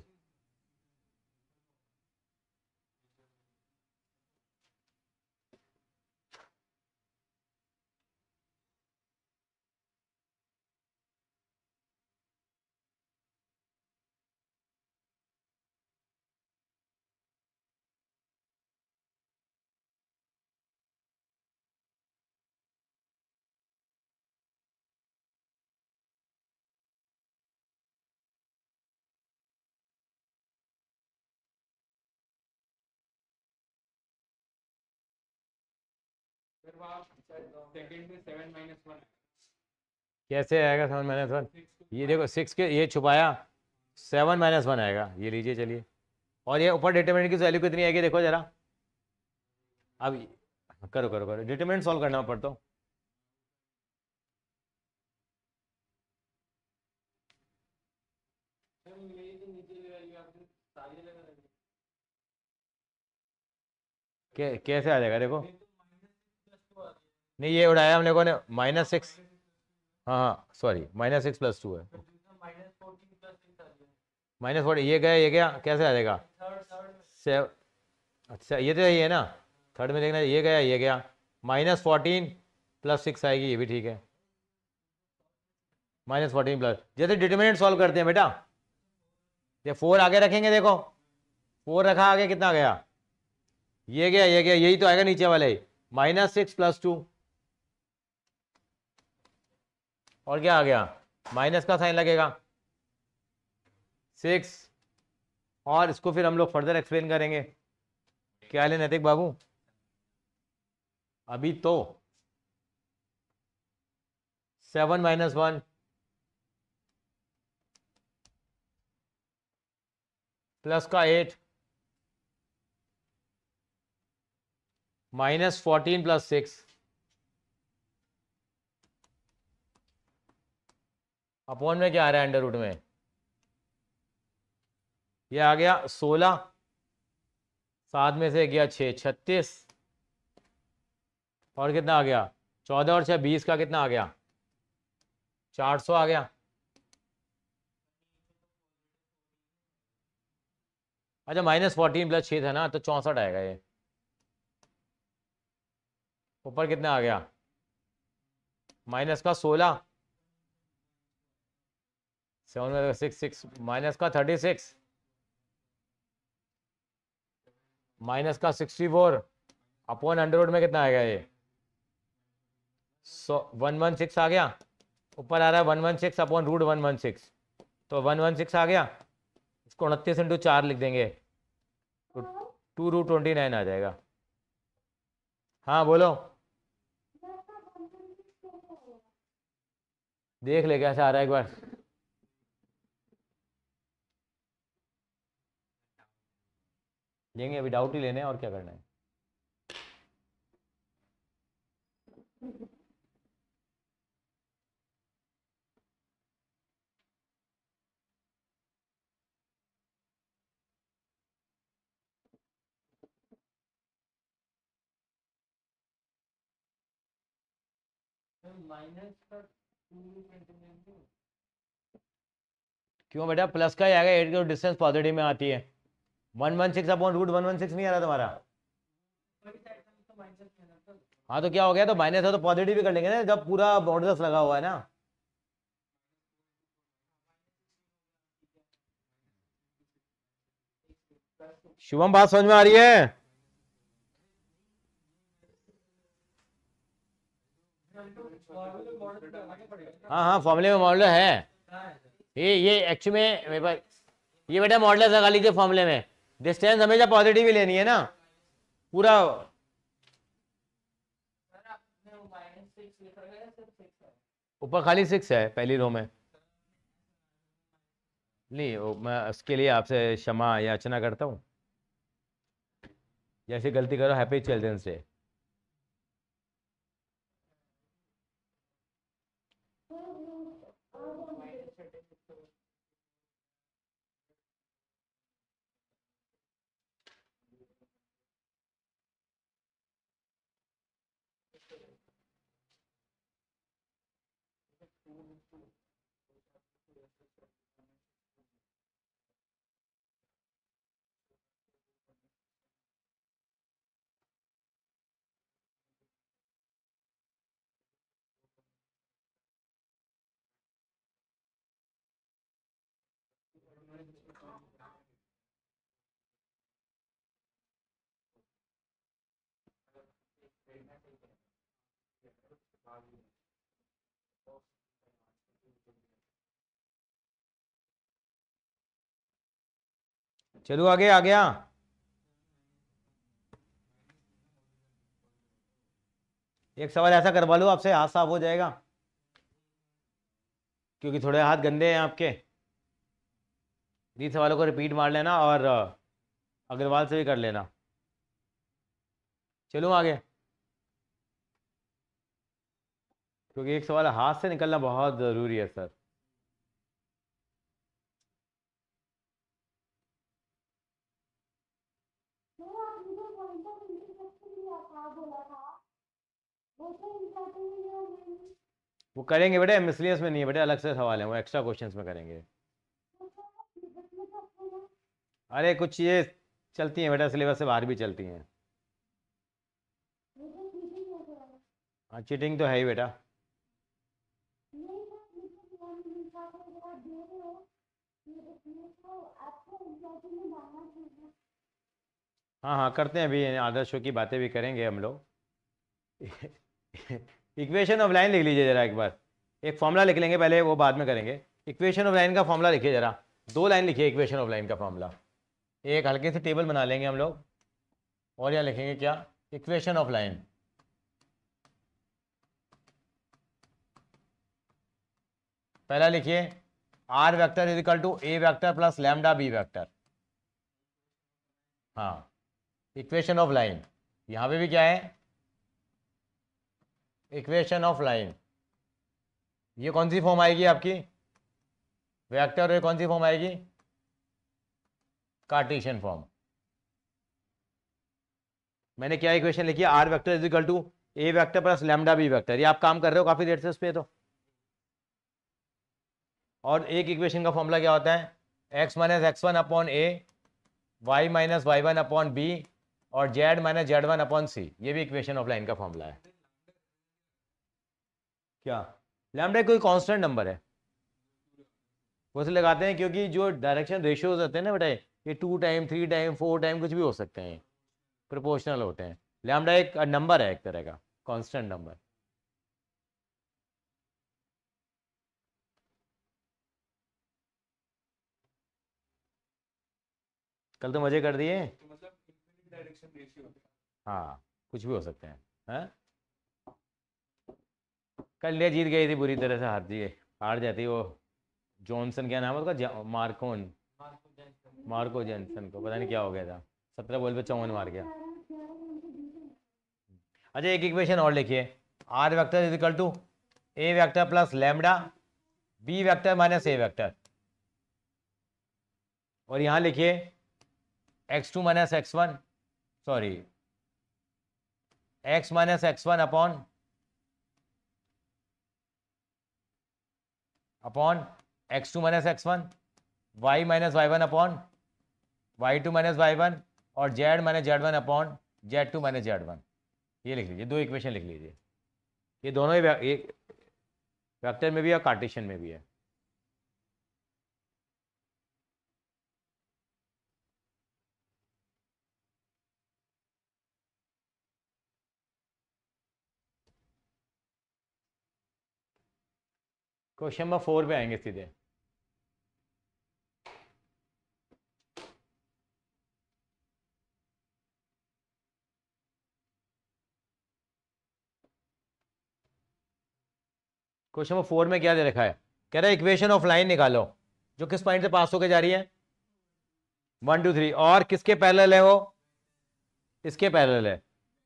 फिर आप सेकंड में 7 -1 कैसे आएगा 7 -1, ये देखो 6 के ये छुपाया, 7 -1 आएगा, ये लीजिए चलिए। और ये ऊपर डिटरमिनेंट की वैल्यू कितनी आएगी देखो जरा, अब करो डिटरमिनेंट सॉल्व करना ऊपर तो, कैसे आ जाएगा देखो, नहीं ये उड़ाया हम लोगों ने -6, हाँ सॉरी -6 + 2 है, -40, ये गया कैसे आ जाएगा अच्छा ये तो यही है ना, थर्ड में देखना, ये गया -14 + 6 आएगी, ये भी ठीक है, -14 प्लस, जैसे डिटरमिनेंट सॉल्व करते हैं बेटा, ये 4 आगे रखेंगे, देखो 4 रखा आगे, कितना गया, ये गया यही तो आएगा नीचे वाले, -6 + 2, और क्या आ गया, माइनस का साइन लगेगा 6, और इसको फिर हम लोग फर्दर एक्सप्लेन करेंगे। क्या है नैतिक बाबू, अभी तो 7 -1 प्लस का 8 -14 + 6 अपॉन में क्या आ रहा है अंडर रूट में, ये आ गया 16, 7 में से गया 6 36, और कितना आ गया 14 और 6 20 का कितना आ गया 400 आ गया। अच्छा -14 + 6 था ना, तो 64 आएगा ये, ऊपर कितना आ गया माइनस का 16, 7 में 6 माइनस का 36 माइनस का 64 अपॉन अंडर रूट में कितना आएगा ये 116 आ गया, ऊपर आ रहा है 116 अपॉन रूट 116, तो 116 आ गया, इसको 29 × 4 लिख देंगे तो 2√29 आ जाएगा। हाँ बोलो, देख ले कैसे आ रहा है एक बार, लेंगे अभी, डाउट ही लेने हैं और क्या करना है। माइनस का 2 क्यों बेटा, प्लस का ही आएगा, 8 की डिस्टेंस पॉजिटिव में आती है। 116 अपॉन रूट 116 नहीं आ रहा तुम्हारा? हाँ तो क्या हो गया, तो माइनस है तो पॉजिटिव भी कर लेंगे ना, जब पूरा मॉडुलस लगा हुआ है ना। शुभम बात समझ में आ रही है? हाँ हाँ, फॉर्मूले में मॉडुलस है। ये एक्चुअली में मेरे पास ये बेटा मॉडुलस लगा लीजिए फॉर्मूले में। डिस्टेंस हमेशा पॉजिटिव ही लेनी है ना पूरा। ऊपर खाली 6 है पहली रो में। नहीं मैं उसके लिए आपसे क्षमा याचना करता हूँ। जैसे गलती करो, हैप्पी चिल्ड्रंस डे। चलो आगे आ गया। एक सवाल ऐसा करवा लो आपसे, हाथ साफ हो जाएगा, क्योंकि थोड़े हाथ गंदे हैं आपके। इन सवालों को रिपीट मार लेना और अग्रवाल से भी कर लेना। चलो आगे, क्योंकि एक सवाल हाथ से निकलना बहुत ज़रूरी है सर। वो करेंगे बेटा, मिसलियस में नहीं है बेटा, अलग से सवाल है वो, एक्स्ट्रा क्वेश्चंस में करेंगे। अरे कुछ चीज़ें चलती हैं बेटा, सिलेबस से बाहर भी चलती हैं। हाँ चीटिंग तो है ही बेटा। हाँ हाँ करते हैं, अभी आदर्शों की बातें भी करेंगे हम लोग। इक्वेशन ऑफ लाइन लिख लीजिए जरा एक बार। एक फॉर्मूला लिख लेंगे पहले, वो बाद में करेंगे। इक्वेशन ऑफ लाइन का फॉर्मूला लिखिए जरा, 2 लाइन लिखिए इक्वेशन ऑफ लाइन का फॉर्मूला। एक हल्के से टेबल बना लेंगे हम लोग, और यहाँ लिखेंगे क्या, इक्वेशन ऑफ लाइन। पहला लिखिए R vector is equal to A vector plus lambda B vector. हाँ इक्वेशन ऑफ लाइन, यहाँ पे भी क्या है, इक्वेशन ऑफ लाइन। ये कौन सी फॉर्म आएगी आपकी, वेक्टर, ये कौन सी फॉर्म आएगी, कार्टेशियन फॉर्म। मैंने क्या इक्वेशन लिखी है, R vector is equal to A vector plus lambda B vector. ये आप काम कर रहे हो काफी देर से इस पे तो। और एक इक्वेशन का फॉर्मूला क्या होता है, x minus x one upon a, y minus y one upon b, और z minus z one upon c. ये भी इक्वेशन ऑफ लाइन का फॉर्मूला है। क्या, लैम्डा कोई कांस्टेंट नंबर है, वो से लगाते हैं, क्योंकि जो डायरेक्शन रेशियोज होते हैं ना बेटा, ये 2 टाइम 3 टाइम 4 टाइम कुछ भी हो सकते हैं, प्रोपोर्शनल होते हैं। लैम्डा एक नंबर है, एक तरह का कांस्टेंट नंबर। कल तो मजे कर दिए। मतलब डायरेक्शन रेशियो। हाँ कुछ भी हो सकते हैं। हाँ कल इंडिया जीत गई थी बुरी तरह से, हार जाती वो। जॉनसन क्या नाम है उसका, मार्को जॉनसन को पता नहीं क्या हो गया था, 17 बॉल पे 54 मार गया। अच्छा एक इक्वेशन और लिखिए, R vector is equal to A vector plus lambda B vector minus A vector. और यहाँ लिखिए x2 minus x one, sorry x minus x one upon upon x2 minus x1, y minus y1 upon y2 minus y1 और z minus z1 upon z2 minus z1। ये लिख लीजिए, दो equation लिख लीजिए। ये दोनों ही वेक्टर में भी है और कार्टेशियन में भी है। क्वेश्चन नंबर 4 पे आएंगे सीधे। क्वेश्चन नंबर 4 में क्या दे रखा है, कह रहा है इक्वेशन ऑफ लाइन निकालो जो किस पॉइंट से पास होकर जा रही है 1 2 3 और किसके पैरेलल है, वो इसके पैरेलल है।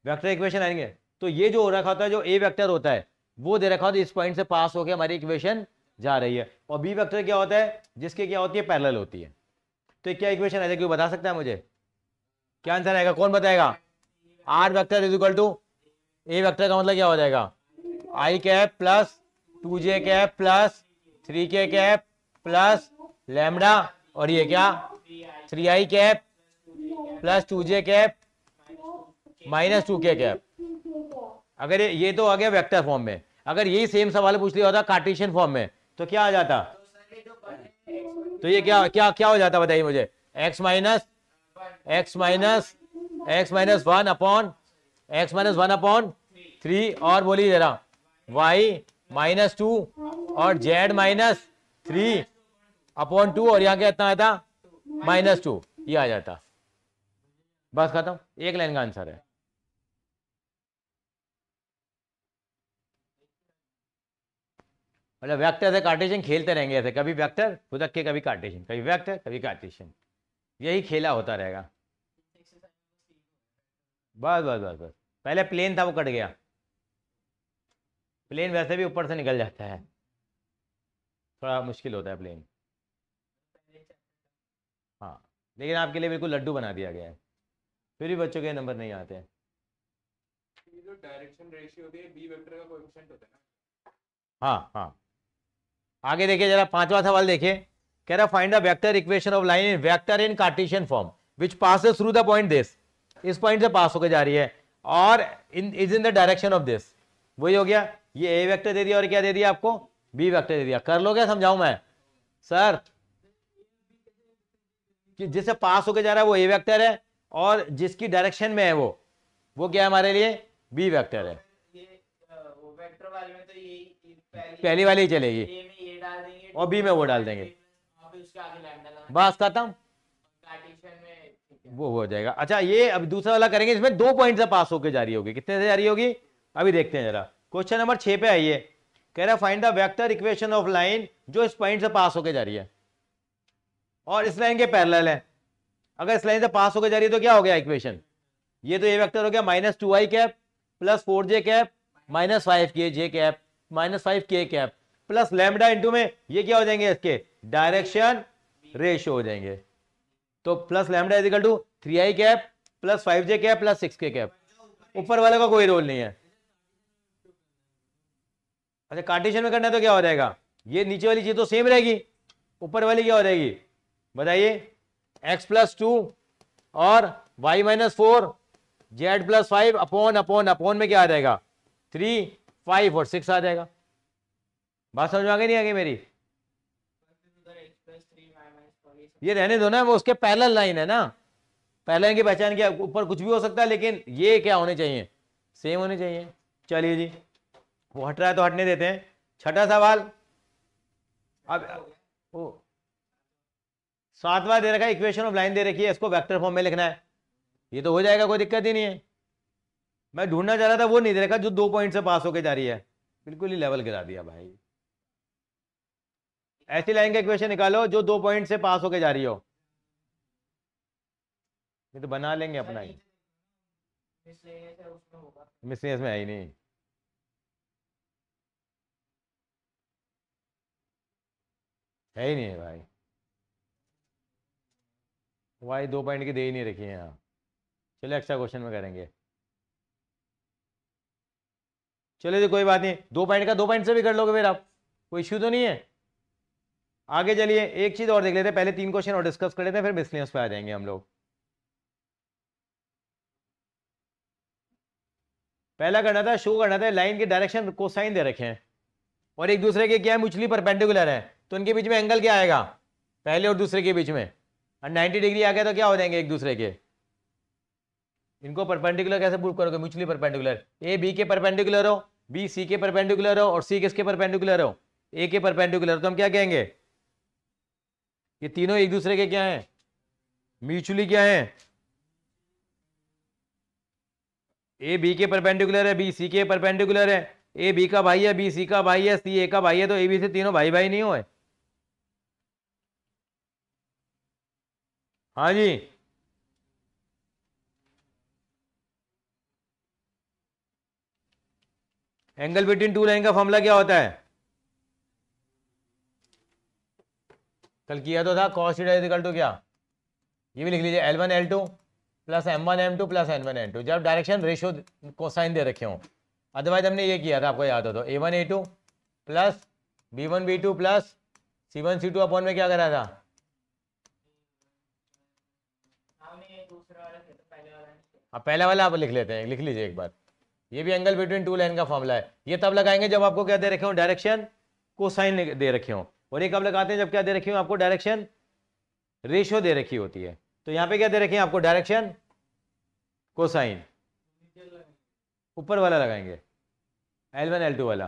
वेक्टर इक्वेशन आएंगे तो ये जो हो रखा होता है, जो ए वेक्टर होता है वो दे रखा होता है इस पॉइंट से पास होकर हमारी इक्वेशन जा रही है, और बी वेक्टर क्या होता है, जिसके क्या होती है, पैरेलल होती है। तो क्या इक्वेशन आएगा, कोई बता सकता है मुझे क्या आंसर आएगा, कौन बताएगा। R vector is equal to A vector का मतलब क्या हो जाएगा, i cap plus 2j cap plus 3k cap plus lambda, और ये क्या 3i cap plus 2j cap minus 2k cap. अगर ये तो आ गया वेक्टर फॉर्म में, अगर यही सेम सवाल पूछ लिया होता कार्टेशियन फॉर्म में तो क्या आ जाता, तो ये क्या क्या क्या हो जाता बताइए मुझे, x माइनस 1 अपॉन 3 और बोलिए जरा y माइनस 2 और z माइनस 3 अपॉन 2 और यहाँ क्या इतना आता -2, ये आ जाता। बस खत्म, एक लाइन का आंसर है। मतलब वेक्टर से कार्टेशियन खेलते रहेंगे ऐसे, कभी वेक्टर खुदक के, कभी कार्टेशियन, कभी वेक्टर कभी कार्टेशियन, यही खेला होता रहेगा। बस बस बस बस, पहले प्लेन था वो कट गया, प्लेन वैसे भी ऊपर से निकल जाता है, थोड़ा मुश्किल होता है प्लेन। हाँ, लेकिन आपके लिए बिल्कुल लड्डू बना दिया गया है, फिर भी बच्चों के नंबर नहीं आते हैं। ये जो डायरेक्शन रेशियो होती है बी वेक्टर का कोएफिशिएंट होता है ना। हाँ हाँ, आगे देखिए जरा, 5वां सवाल देखिए, कह रहा find the vector equation of line in vector in Cartesian form which passes through the point this, इस पॉइंट से पास होकर जा रही है और is in the direction of this. वही हो गया, ये ए वेक्टर दे दिया और क्या दे दिया आपको, बी वेक्टर दे दिया। कर लो क्या, समझाऊं मैं सर, कि जिससे पास होकर जा रहा है वो ए वेक्टर है और जिसकी डायरेक्शन में है वो क्या है हमारे लिए, बी वेक्टर है। ये वो वेक्टर वाले में तो ये पहली वाली ही चलेगी ए में ये डाल देंगे और बी में वो डाल देंगे, और फिर उसके आगे लैम्डा लगाएंगे, बस खत्म, कार्टेशियन में ठीक है। वो हो जाएगा। अच्छा, ये अब दूसरा वाला करेंगे, इसमें 2 पॉइंट से पास होकर जा रही होगी, कितने से जा रही होगी अभी देखते हैं जरा। क्वेश्चन नंबर 6 पे आइए, कह रहा है find the vector equation of line जो इस पॉइंट से पास होकर जा रही है और इस लाइन के पैरेलल है। अगर इस लाइन से पास होकर जा रही है तो क्या हो गया इक्वेशन, ये तो ये वेक्टर हो गया -2i cap plus 4j cap minus 5kj cap minus 5k cap plus lambda into में ये क्या हो जाएंगे, इसके डायरेक्शन रेशियो हो जाएंगे। तो plus lambda is equal to 3i cap plus 5j cap plus 6k cap. ऊपर वाले का कोई रोल नहीं है। अच्छा, कार्टेशियन में करना है तो क्या हो जाएगा, ये नीचे वाली चीज तो सेम रहेगी, ऊपर वाली क्या हो जाएगी बताइए, x प्लस 2 और y minus 4 z plus 5 upon में क्या आ जाएगा 3 5 और 6 आ जाएगा। बात समझ में आ गई नहीं आ गई मेरी, ये रहने दो ना, वो उसके पैरेलल लाइन है ना, पैरेलल की पहचान क्या, ऊपर कुछ भी हो सकता है लेकिन ये क्या होने चाहिए, सेम होने चाहिए। चलिए जी, वो हट रहा है तो हटने देते हैं। छठा सवाल, अब ओ 7वां दे रखा है, इक्वेशन ऑफ लाइन दे रखी है, इसको वेक्टर फॉर्म में लिखना है, ये तो हो जाएगा, कोई दिक्कत ही नहीं है। मैं ढूंढना चाह रहा था वो नहीं दे रखा जो 2 पॉइंट से पास होकर जा रही है, बिल्कुल ही लेवल गिरा दिया भाई। ऐसी लाइन का इक्वेशन निकालो जो 2 पॉइंट से पास होकर जा रही हो, ये तो बना लेंगे अपना ही, मिसलिनियस में है ही नहीं। है ही नहीं है भाई, वाई 2 पॉइंट की दे ही नहीं रखी है यहाँ। चलो एक्स्ट्रा क्वेश्चन में करेंगे, चलो जी कोई बात नहीं, 2 पॉइंट का 2 पॉइंट से भी कर लोगे फिर आप, कोई इश्यू तो नहीं है। आगे चलिए एक चीज और देख लेते हैं, पहले 3 क्वेश्चन और डिस्कस कर लेते हैं, फिर मिसलिनियस पे आ जाएंगे हम लोग। पहला करना था, शो करना था लाइन के डायरेक्शन कोसाइन दे रखे हैं और एक दूसरे के क्या है, म्यूचुअली परपेंडिकुलर है, तो इनके बीच में एंगल क्या आएगा पहले और दूसरे के बीच में, और 90 डिग्री आ गया तो क्या हो जाएंगे एक दूसरे के, इनको परपेंडिकुलर कैसे प्रूव करोगे, म्यूचुअली परपेंडिकुलर, ए बी के परपेंडिकुलर हो, बी सी के परपेंडिकुलर हो और सी किसके परपेंडिकुलर हो, ए के परपेंडिकुलर, तो हम क्या कहेंगे ये तीनों एक दूसरे के क्या हैं, म्यूचुअली क्या हैं, ए बी के परपेंडिकुलर है, बी सी के परपेंडिकुलर है, ए बी का भाई है, बी सी का भाई है, सी ए का भाई है, तो ए बी से तीनों भाई भाई नहीं हुए। हाँ जी, एंगल बिटवीन टू लाइन का फॉर्मूला क्या होता है, कल किया तो था, cos थीटा इक्वल टू क्या, ये भी लिख लीजिए L1 L2 plus M1 M2 plus N1 N2, जब डायरेक्शन रेशियो कोसाइन दे रखे हो, अदरवाइज हमने ये किया था आपको याद हो तो A1 A2 plus B1 B2 plus C1 C2 upon में क्या करा था, हमने दूसरा वाला किया था, पहले वाला नहीं किया। अब पहला वाला आप लिख लेते हैं, लिख लीजिए एक बार, ये भी एंगल बिटवीन टू लाइन का फॉर्मूला है, ये तब लगाएंगे जब आपको क्या दे रखे हो, डायरेक्शन कोसाइन दे रखे हो, और ये कब लगाते हैं जब क्या दे रखी हो आपको, डायरेक्शन रेशियो दे रखी होती है, तो यहाँ पे क्या दे रखे हैं आपको, डायरेक्शन कोसाइन, ऊपर वाला लगाएंगे L1 L2 वाला,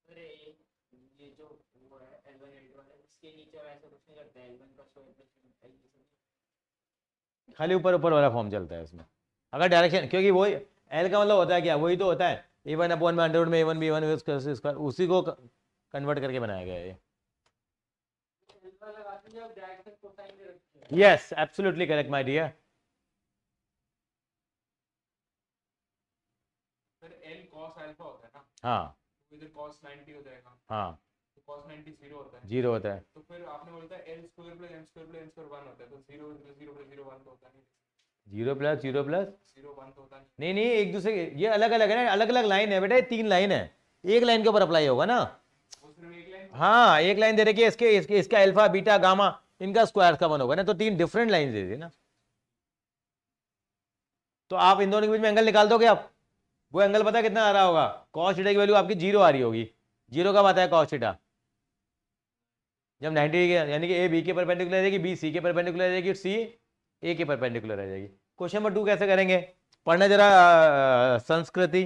अरे ये जो वो है L1 L2 वाला, इसके नीचे वैसा कुछ नहीं करता है, L1 का स्क्वायर प्लस खाली ऊपर ऊपर वाला फॉर्म चलता है इसमें, अगर डायरेक्शन, क्योंकि वही L का मतलब होता है क्या, वही तो होता है A1 अपॉन में अंडर रूट में A1 B1 स्क्वायर, उसी को कन्वर्ट करके बनाया गया है ये। Yes absolutely correct my dear. Sir L cos alpha होता है ना, हाँ तो इधर cos 90 हो जाएगा, हाँ, तो cos 90 0 होता है, जीरो होता है, तो फिर आपने बोलता है L square plus M square plus N square 1 होता है, तो 0 प्लस 0 प्लस 0 1 तो होता नहीं, 0 प्लस 0 प्लस 0 1 तो होता नहीं। नहीं नहीं, एक दूसरे ये अलग अलग है ना, अलग अलग लाइन है बेटा, ये 3 लाइन है, एक लाइन के ऊपर अप्लाई होगा ना, वो सिर्फ एक लाइन, हाँ एक लाइन दे रखी है, इसका अल्फा बीटा गामा इनका स्क्वायर का 1 होगा ना, तो 3 डिफरेंट लाइन दे दी ना, तो आप इन दोनों के बीच में एंगल निकाल दोगे आप, वो एंगल पता है कितना आ रहा होगा, cos थीटा की वैल्यू आपकी 0 आ रही होगी, 0 कब आता है cos थीटा, जब 90 के, यानी कि ए बी के परपेंडिकुलर आ जाएगी, बी सी के परपेंडिकुलर आ जाएगी, सी ए के परपेंडिकुलर आ जाएगी। क्वेश्चन नंबर 2 कैसे करेंगे, पढ़ना जरा संस्कृति,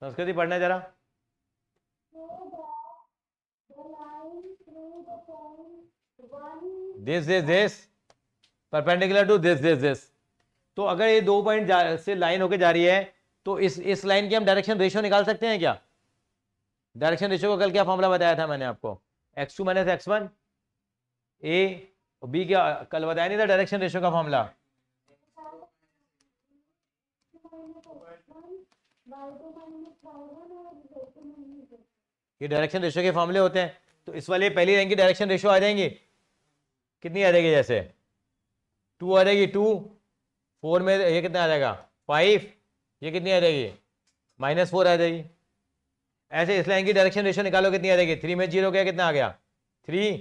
संस्कृति पढ़ना जरा, दिस परपेंडिकुलर टू दिस, तो अगर ये 2 पॉइंट से लाइन होके जा रही है, तो इस लाइन की हम डायरेक्शन रेशियो निकाल सकते हैं क्या, डायरेक्शन रेशियो का कल क्या फॉर्मूला बताया था मैंने आपको, x2 माइनस x1 a और b, क्या कल बताया नहीं था डायरेक्शन रेशियो का फॉर्मूला, ये डायरेक्शन रेशियो के फॉर्मूले होते हैं, तो इस वाले पहली लाइन की डायरेक्शन रेशियो आ जाएंगी, कितनी आ जाएगी, जैसे 2 आ जाएगी, 2 4 में ये कितना आ जाएगा 5, ये कितनी आ जाएगी -4 आ जाएगी, ऐसे इस लाइन की डायरेक्शन रेशियो निकालो कितनी आ जाएगी, 3 में 0 गया, कितना आ गया 3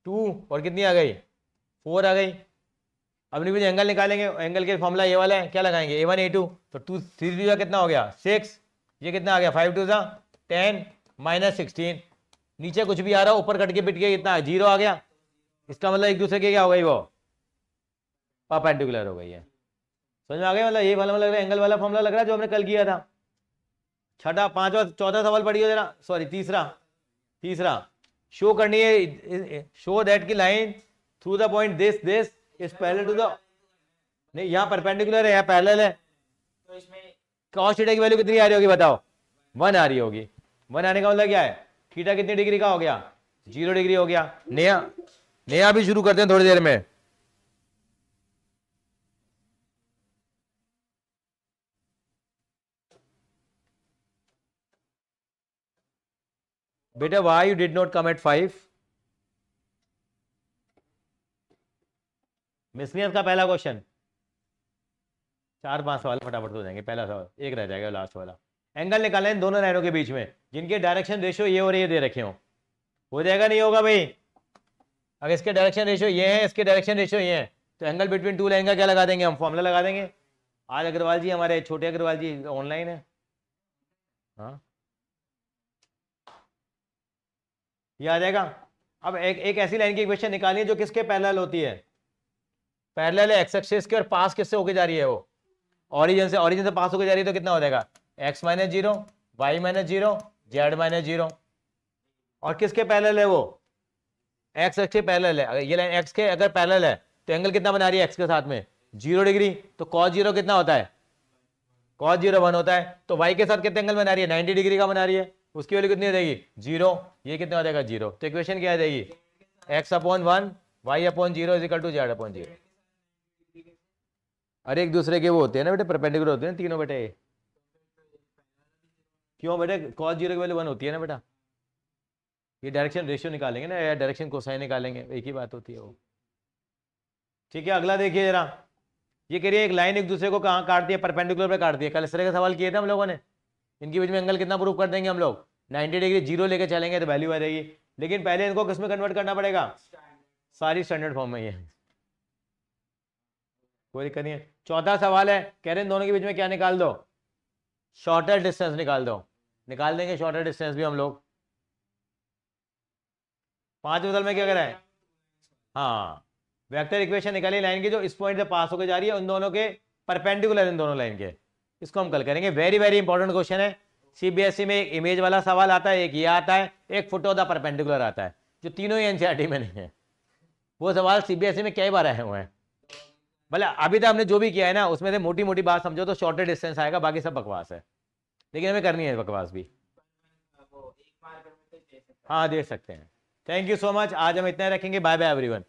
2 और कितनी आ गई 4 आ गई। अब कुछ एंगल निकालेंगे, एंगल के फॉर्मूला ये वाला है, क्या लगाएंगे A1 A2, तो 2 3 का कितना हो गया 6, ये कितना आ गया 5 2 10 -16, नीचे कुछ भी आ रहा हो ऊपर कट के पिट के कितना 0 आ गया, इसका मतलब एक दूसरे के क्या हो गई, वो परपेंडिकुलर हो गई है, समझ में आ गया, मतलब ये वाला लग रहा है, एंगल वाला फॉर्मूला लग रहा है जो हमने कल किया था। छठा 5वां 14 सवाल पढ़िए जरा, सॉरी तीसरा शो करनी है, शो दैट की line through the point this is parallel to the, नहीं यहाँ परपेंडिकुलर है, यहाँ पैरेलल है, तो इसमें cos थीटा की वैल्यू कितनी आ रही होगी बताओ, 1 आ रही होगी, 1 आने का मतलब क्या है, थीटा कितनी डिग्री का हो गया 0 डिग्री हो गया। नया भी शुरू करते हैं थोड़ी देर में, बेटा why you did not come at 5, मिसलियंस का पहला क्वेश्चन, 4-5 सवाल फटाफट हो जाएंगे। पहला सवाल एक रह जाएगा, लास्ट वाला। एंगल निकालें इन दोनों लाइनों के बीच में जिनके डायरेक्शन रेशियो ये और ये दे रखे हो जाएगा नहीं होगा भाई? अगर इसके डायरेक्शन रेशियो ये है, इसके डायरेक्शन रेशियो ये है, तो एंगल बिटवीन टू लाइन का क्या लगा देंगे हम? फॉर्मूला लगा देंगे। आज अग्रवाल जी, हमारे छोटे अग्रवाल जी ऑनलाइन है। हाँ, ये आ जाएगा। अब एक ऐसी लाइन की इक्वेशन निकालिए जो किसके पैरेलल होती है? पैरेलल है एक्स एक्सिस के, और पास किससे होके जा रही है? वो ऑरिजिन से पास होके जा रही है। तो कितना हो जाएगा? x minus 0, y minus 0, z minus 0। और किसके पैरेलल है वो? एक्स एक्स के पैरेलल है। अगर ये लाइन एक्स के अगर पैरेलल है तो एंगल कितना बना रही है एक्स के साथ में? 0 डिग्री। तो cos 0 कितना होता है? cos 0 1 होता है। तो y के साथ कितने एंगल बना रही है? 90 डिग्री का बना रही है। उसकी वैल्यू कितनी हो जाएगी? 0। ये कितना हो जाएगा? 0। तो इक्वेशन क्या आ जाएगी? x/1 y/0 is equal to z/0। अरे एक दूसरे के वो होते हैं ना बेटे, परपेंडिकुलर होते हैं तीनों बेटे। क्यों बेटे? cos 0 की वैल्यू 1 होती है ना बेटा। ये डायरेक्शन रेशियो निकालेंगे ना, या डायरेक्शन कोसाइन निकालेंगे, एक ही बात होती है वो। ठीक है, अगला देखिए जरा। ये कह रही है एक लाइन एक दूसरे को कहाँ काटती है? परपेंडिकुलर पे काटती है। कल इस तरह का सवाल किए थे हम लोगों ने। इनके बीच में एंगल कितना प्रूव कर देंगे हम लोग? 90 डिग्री। 0 लेके चलेंगे तो वैल्यू आ जाएगी। लेकिन पहले इनको किस में कन्वर्ट करना पड़ेगा? सारी स्टैंडर्ड फॉर्म में ही है, कोई दिक्कत नहीं है। चौथा सवाल है, कह रहे हैं दोनों के बीच में क्या निकाल दो? शॉर्टर डिस्टेंस निकाल दो। निकाल देंगे शॉर्टर डिस्टेंस भी हम लोग। 5 बदल में क्या करा है? हाँ, वेक्टर इक्वेशन निकाली लाइन की जो इस पॉइंट से पास होकर जा रही है, उन दोनों के परपेंडिकुलर, इन दोनों लाइन के। इसको हम कल करेंगे। वेरी वेरी इंपॉर्टेंट क्वेश्चन है। सीबीएसई में एक इमेज वाला सवाल आता है, एक ये आता है, एक फुट ऑफ द परपेंडिकुलर आता है, जो तीनों ही एनसीईआरटी में नहीं है। वो सवाल सीबीएसई में कई बार आए हुए हैं। भले अभी तक हमने जो भी किया है ना, उसमें से मोटी मोटी बात समझो तो शॉर्टर डिस्टेंस आएगा, बाकी सब बकवास है। लेकिन हमें करनी है बकवास भी। हाँ, दे सकते हैं। Thank you so much. आज हम इतना रखेंगे। Bye bye everyone.